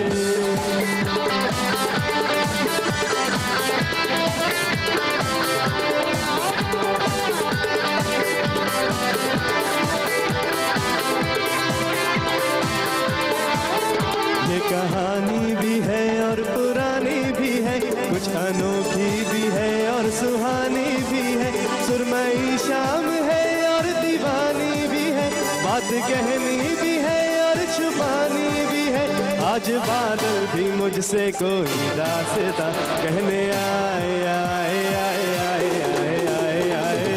ये कहानी भी है और पुरानी भी है, कुछ अनोखी भी है और सुहानी भी है। सुरमई शाम है और दीवानी भी है, बात कहनी भी है और छुपानी भी है। आज बादल भी मुझसे कोई दास्तां कहने आए आए आए आए आए आए आए।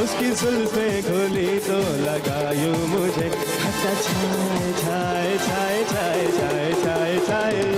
उसकी जुल्फें खुली तो लगायूं मुझे घटा छाए छाए छाए छाए छाए छाए छाए।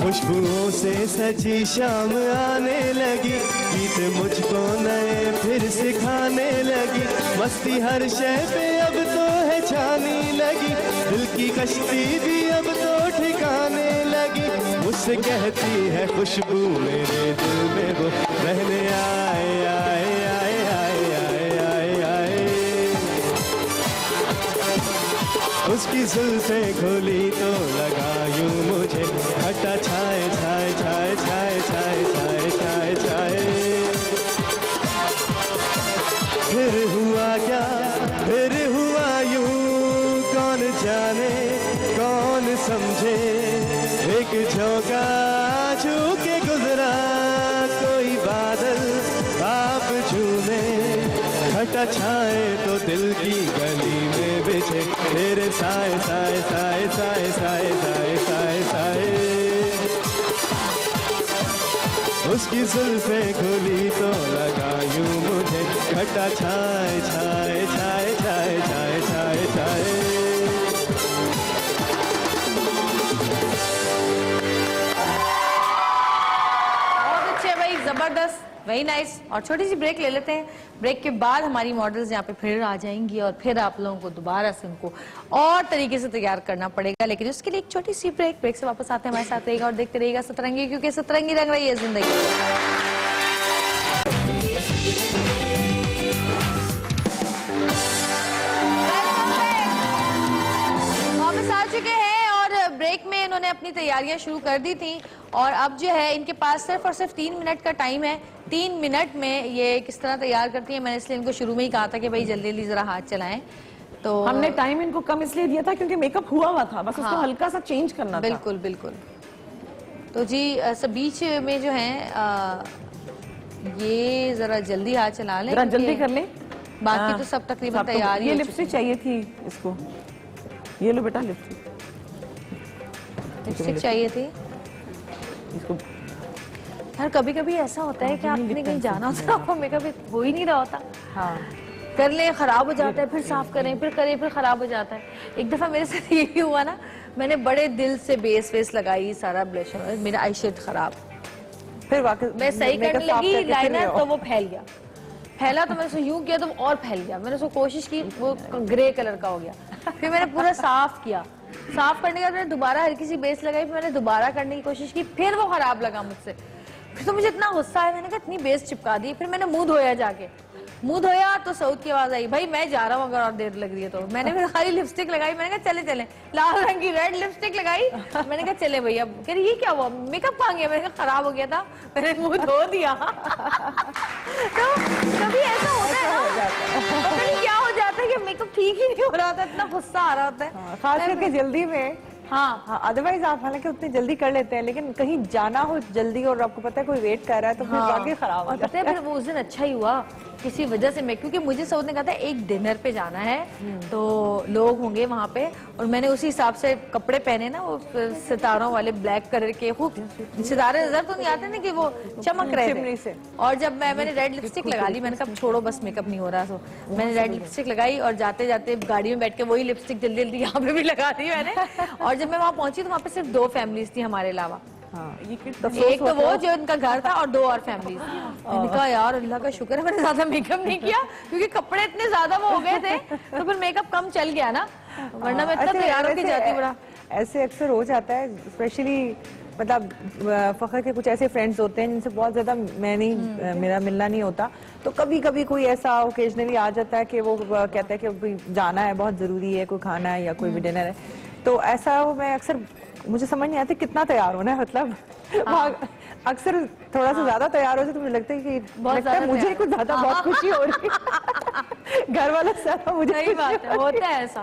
खुशबुओं से सजी शाम आने लगी, गीत मुझको नए फिर सिखाने लगी। मस्ती हर शय पे अब तो है छानी लगी, दिल की कश्ती भी अब तो ठिकाने लगी। लगी, मुझसे कहती है खुशबू मेरे दिल में वो रहने आए आए आए आए आए आए आए। उसकी जुल्फें खोली तो लगा यूं मुझे खट्टा छाए छाए छाए छाए छाए छाए छाए छाए। फिर हुआ क्या, फिर हुआ यूं, कौन जाने कौन समझे, एक झोंका छू के गुजरा कोई बादल आप झूमे, खटा छाए तो दिल की गली में बिछे तेरे साए साए साए साए साए साए साए साए। उसकी जुल्फें खुली तो लगा यूं मुझे खटा छाए छाए छाए छाए छाए छाए छाए। बहुत अच्छे भाई, जबरदस्त, वेरी नाइस। और छोटी सी ब्रेक ले लेते हैं। ब्रेक के बाद हमारी मॉडल्स यहाँ पे फिर आ जाएंगी और फिर आप लोगों को दोबारा से उनको और तरीके से तैयार करना पड़ेगा, लेकिन उसके लिए एक छोटी सी ब्रेक। ब्रेक से वापस आते हैं, हमारे साथ रहेगा और देखते रहेगा सतरंगी, क्योंकि सतरंगी रंग रही है जिंदगी। वापस आ चुके हैं और ब्रेक में इन्होंने अपनी तैयारियां शुरू कर दी थी और अब जो है इनके पास सिर्फ और सिर्फ 3 मिनट का टाइम है। 3 मिनट में ये किस तरह तैयार करती है, मैंने इसलिए इनको शुरू में ही कहा था कि भाई जल्दी जल्दी जरा हाथ चलाएं। तो हमने टाइम इनको कम इसलिए दिया था क्योंकि मेकअप हुआ हुआ था, बस उसको हल्का सा चेंज करना था। बिल्कुल बिल्कुल। तो जी सब बीच में जो है ये जरा जल्दी हाथ चला लें, जरा जल्दी कर लें। बाकी तो सब तकरीबन तैयार ही ये हो लिपस्टिक चाहिए थी इसको, ये लो बेटा लिपस्टिक चाहिए थी इसको। यार कभी कभी ऐसा होता है कि आपने कहीं जाना होता है, आपको मेकअप हो ही नहीं रहा होता। हाँ कर ले खराब हो जाता है, फिर साफ करें, फिर करें, फिर खराब हो जाता है। एक दफा मेरे साथ यही हुआ ना, मैंने बड़े दिल से बेस वेस लगाई, सारा ब्लशर, मेरा आई शेड खराब, फिर वाकई मैं सही करने लगी लाइनर तो वो फैल गया, फैला तो मैंने उसको यूं किया तो और फैल गया। मैंने उसको कोशिश की, वो ग्रे कलर का हो गया। फिर मैंने पूरा साफ किया, साफ करने के बाद मैंने दोबारा हल्की सी बेस लगाई, फिर मैंने दोबारा करने की कोशिश की, फिर वो खराब लगा मुझसे। फिर तो मुझे इतना गुस्सा आया, मैंने कहा इतनी बेस चिपका दी। फिर मैंने मुंह धोया, जाके मुंह धोया तो साउथ की आवाज आई, भाई मैं जा रहा हूँ अगर और देर लग रही है तो। मैंने फिर खाली लिपस्टिक लगाई, मैंने कहा चले चले, लाल रंग की रेड लिपस्टिक लगाई, मैंने कहा चले भैया। कह रही ये क्या हुआ, मेकअप कहाँ गया? मैंने कहा खराब हो गया था, मैंने मुंह धो दिया। तो कभी ऐसा होता है ना, पता नहीं क्या हो जाता है कि मेकअप ठीक ही नहीं हो रहा होता, इतना गुस्सा आ रहा होता है। खास करके जल्दी में। हाँ, अदरवाइज आप हालांकि उतनी जल्दी कर लेते हैं, लेकिन कहीं जाना हो जल्दी और आपको पता है कोई वेट कर रहा है तो फिर वाकई खराब हो जाता है। फिर वो उस दिन अच्छा ही हुआ किसी वजह से मैं, क्योंकि मुझे सऊद ने कहा था एक डिनर पे जाना है तो लोग होंगे वहां पे, और मैंने उसी हिसाब से कपड़े पहने ना, वो सितारों वाले ब्लैक कलर के, खूब सितारे नजर तो नहीं आते ना कि वो चमक रहे थे। और जब मैंने रेड लिपस्टिक लगा ली, मैंने कहा छोड़ो बस मेकअप नहीं हो रहा, तो मैंने रेड लिपस्टिक लगाई और जाते जाते गाड़ी में बैठ के वही लिपस्टिक जल्दी जल्दी यहाँ पे भी लगा दी मैंने। और जब मैं वहां पहुंची तो वहाँ पे सिर्फ 2 फैमिलीज थी हमारे अलावा। एक तो वो जो उनका घर था और 2 और फैमिलीज। मैंने कहा यार अल्लाह का शुक्र है मैंने ज्यादा मेकअप नहीं किया, क्योंकि कपड़े इतने ज्यादा वो हो गए थे तो फिर मेकअप कम चल गया ना, वरना मैं इतना तैयार होके जाती। बड़ा ऐसे अक्सर हो जाता है, स्पेशली मतलब फखर के कुछ ऐसे फ्रेंड्स होते हैं जिनसे बहुत ज्यादा मेरा मिलना नहीं होता, तो कभी कभी कोई ऐसा ओकेजनली आ जाता है कि वो कहता है कि जाना है, बहुत जरूरी है, कोई खाना है या कोई भी डिनर है, तो ऐसा मैं अक्सर, मुझे समझ नहीं आता कितना तैयार होना है, मतलब अक्सर थोड़ा सा ज्यादा तैयार हो जाए तो मुझे लगता है कि मुझे कुछ ज्यादा बहुत खुशी हो रही है। घर वालों से ज्यादा मुझे सही बात है, होता है ऐसा।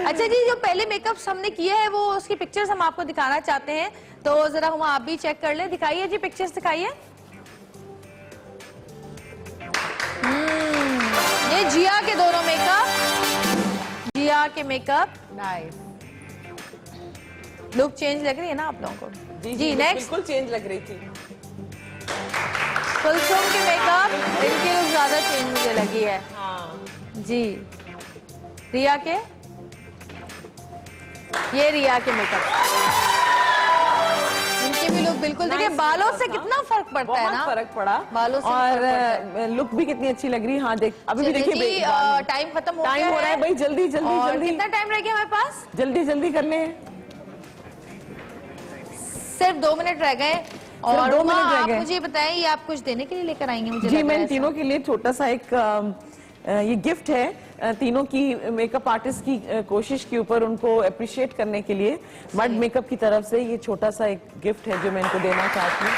अच्छा जी, जो पहले मेकअप हमने किया है वो उसकी पिक्चर्स हम आपको दिखाना चाहते हैं, तो जरा हम आप भी चेक कर ले, दिखाइए जी पिक्चर्स दिखाइए। ये जिया के दोनों मेकअप, जिया के मेकअप, नाइस लुक चेंज लग रही है ना आप लोगों को? जी नेक्स्ट बिल्कुल चेंज लग रही थी। कुलसुम के मेकअप, इनकी लुक ज्यादा चेंज मुझे लगी है। जी रिया के, ये रिया के मेकअप, इनकी भी लुक बिल्कुल, देखिए बालों से कितना फर्क पड़ता है ना, फर्क पड़ा बालों से, और लुक भी कितनी अच्छी लग रही है। हाँ देख, अभी भी देखिए टाइम खत्म हो टाइम हो रहा है भाई, जल्दी जल्दी और जल्दी। कितना टाइम रह गया हमारे पास? जल्दी जल्दी कर ले। सिर्फ 2 मिनट रह गए और 2 मिनट रह आप गए। मुझे बताएं ये आप कुछ देने के लिए लेकर आएंगे मुझे जी लग रहा मैं है इन तीनों के लिए छोटा सा एक ये गिफ्ट है तीनों की मेकअप आर्टिस्ट की कोशिश के ऊपर उनको अप्रिशिएट करने के लिए मड मेकअप की तरफ से ये छोटा सा एक गिफ्ट है जो मैं इनको देना चाहती हूँ।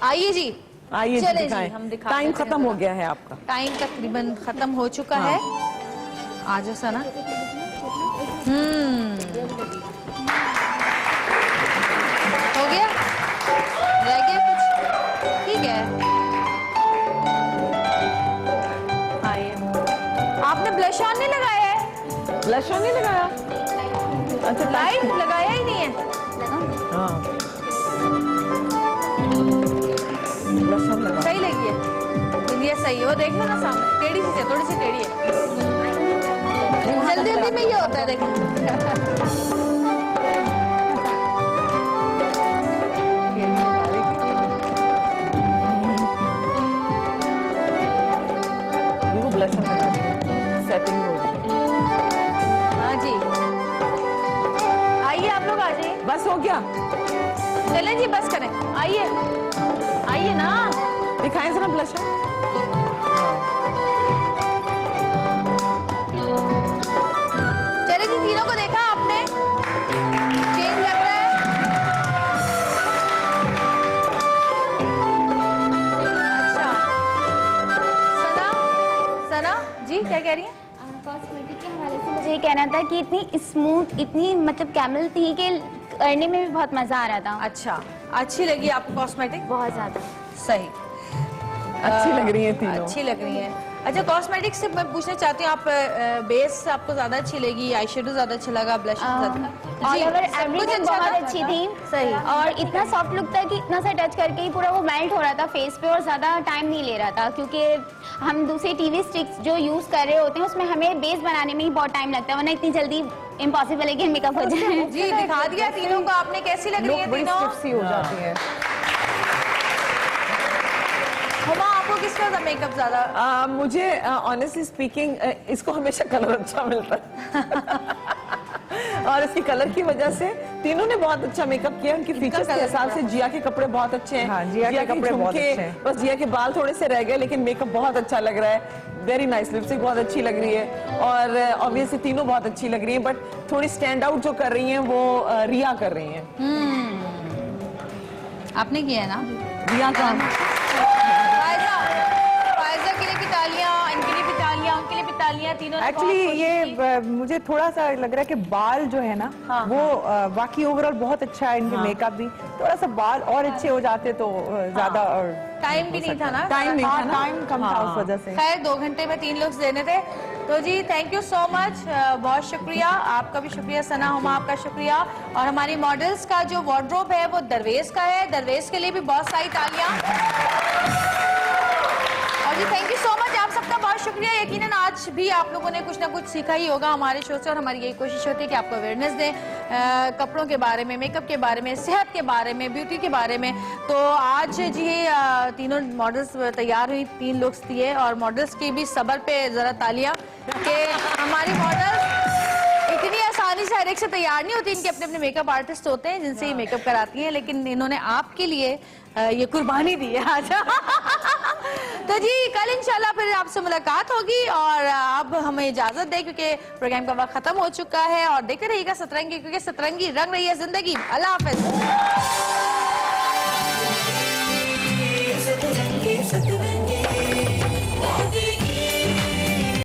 आइए जी, आइए जी चले जी, दिखाएं। हम दिखाते टाइम हैं खत्म हो जरा। गया है आपका। टाइम तकरीबन खत्म हो चुका है। आ जाओ सना। हो गया, रह गया कुछ, ठीक है। आइए, आपने ब्लश ऑन नहीं लगाया है? ब्लश ऑन नहीं लगाया? अच्छा लाइट लगाया ही नहीं है। हाँ ब्लश ऑन लगा। सही लगी है, ये सही है। वो देख लो ना सामने, टेढ़ी सी है, थोड़ी सी टेढ़ी है। जल्दी जल्दी में ये होता है, देखिए। ब्लश ऑन लगा सेटिंग हो गई। हाँ जी, आइए आप लोग आ जाइए। बस हो गया, चलें जी, बस करें। आइए आइए ना, दिखाएं जरा ब्लश ऑन। चले जी, तीनों को देखा आपने? चेंज लग रहा है। अच्छा, सना, सना जी क्या कह रही हैं? कॉस्मेटिक के हवाले से मुझे ये कहना था कि इतनी स्मूथ, इतनी मतलब कैमल थी कि करने में भी बहुत मजा आ रहा था। अच्छा, अच्छी लगी आपको कॉस्मेटिक? बहुत ज्यादा। सही, अच्छी लग रही है तीनों। अच्छी लग रही है। अच्छा, कॉस्मेटिक से मैं पूछना चाहती हूँ, आप बेस आपको ज्यादा अच्छी लगी, आई शेडो ज्यादा अच्छा लगा, ब्लश ज्यादा? ऑल ओवर एवरीथिंग बहुत अच्छी थी। सही। और इतना सॉफ्ट लुक था कि इतना सा टच करके ही पूरा वो मेल्ट हो रहा था फेस पे और ज्यादा टाइम नहीं ले रहा था, क्योंकि हम दूसरे टीवी स्टिक्स जो यूज कर रहे होते हैं उसमें हमें बेस बनाने में ही बहुत टाइम लगता है, वरना इतनी जल्दी इम्पॉसिबल है कि मेकअप हो जाए। जी दिखा दिया तीनों को आपने, कैसी लग रही है बड़ी तीनों? स्टिफ सी हो जाती है। हुमा, आपको किसका था मेकअप ज्यादा? मुझे ऑनेस्टली स्पीकिंग इसको हमेशा कलर अच्छा मिलता है और इसकी कलर की वजह से तीनों ने बहुत अच्छा मेकअप किया। उनकी फीचर्स के हिसाब से जिया के कपड़े बहुत अच्छे हैं। हाँ, जिया के कपड़े बहुत झुमके, अच्छे हैं। बस जिया के बाल थोड़े से रह गए, लेकिन मेकअप बहुत अच्छा लग रहा है। वेरी नाइस, लिपस्टिक बहुत अच्छी लग रही है और ऑब्वियसली तीनों बहुत अच्छी लग रही है, बट थोड़ी स्टैंड आउट जो कर रही हैं वो रिया कर रही हैं। आपने किया है ना? रिया का फायजा के लिए भी तालियां, इनके लिए भी तालियां, उनके लिए भी तालियां, तीनों ने एक्चुअली बहुत ये मुझे थोड़ा सा लग रहा है कि बाल जो है ना वो बाकी ओवरऑल बहुत अच्छा है, इनके मेकअप भी थोड़ा सा बाल और अच्छे हो जाते तो ज्यादा और टाइम भी नहीं था ना, टाइम नहीं था ना। टाइम कम था उस वजह से। खैर 2 घंटे में 3 लुक्स देने थे। तो जी थैंक यू सो मच, बहुत शुक्रिया, आपका भी शुक्रिया सना, हुमा आपका शुक्रिया। और हमारी मॉडल्स का जो वार्डरोब है वो दरवेश का है, दरवेश के लिए भी बहुत सारी तालियां। और जी थैंक यू सो मच, आप सबका बहुत शुक्रिया। यकीनन आज भी आप लोगों ने कुछ ना कुछ सीखा ही होगा हमारे शो से, और हमारी यही कोशिश होती है कि आपको अवेयरनेस दें कपड़ों के बारे में, मेकअप के बारे में, सेहत के बारे में, ब्यूटी के बारे में। तो आज जी तीनों मॉडल्स तैयार हुई, 3 लुक्स दिए, और मॉडल्स की भी सब्र पे जरा तालियां कि हमारी मॉडल्स इतनी आसानी से हर एक से तैयार नहीं होती, इनके अपने अपने मेकअप आर्टिस्ट होते हैं जिनसे ये मेकअप कराती हैं, लेकिन इन्होंने आपके लिए ये कुर्बानी दी है आज। तो जी कल इंशाल्लाह फिर आपसे मुलाकात होगी, और अब हमें इजाजत दें क्योंकि प्रोग्राम का वक्त खत्म हो चुका है। और देखते रहिएगा सतरंगी, क्योंकि सतरंगी रंग रही है जिंदगी। अल्लाह हाफिज।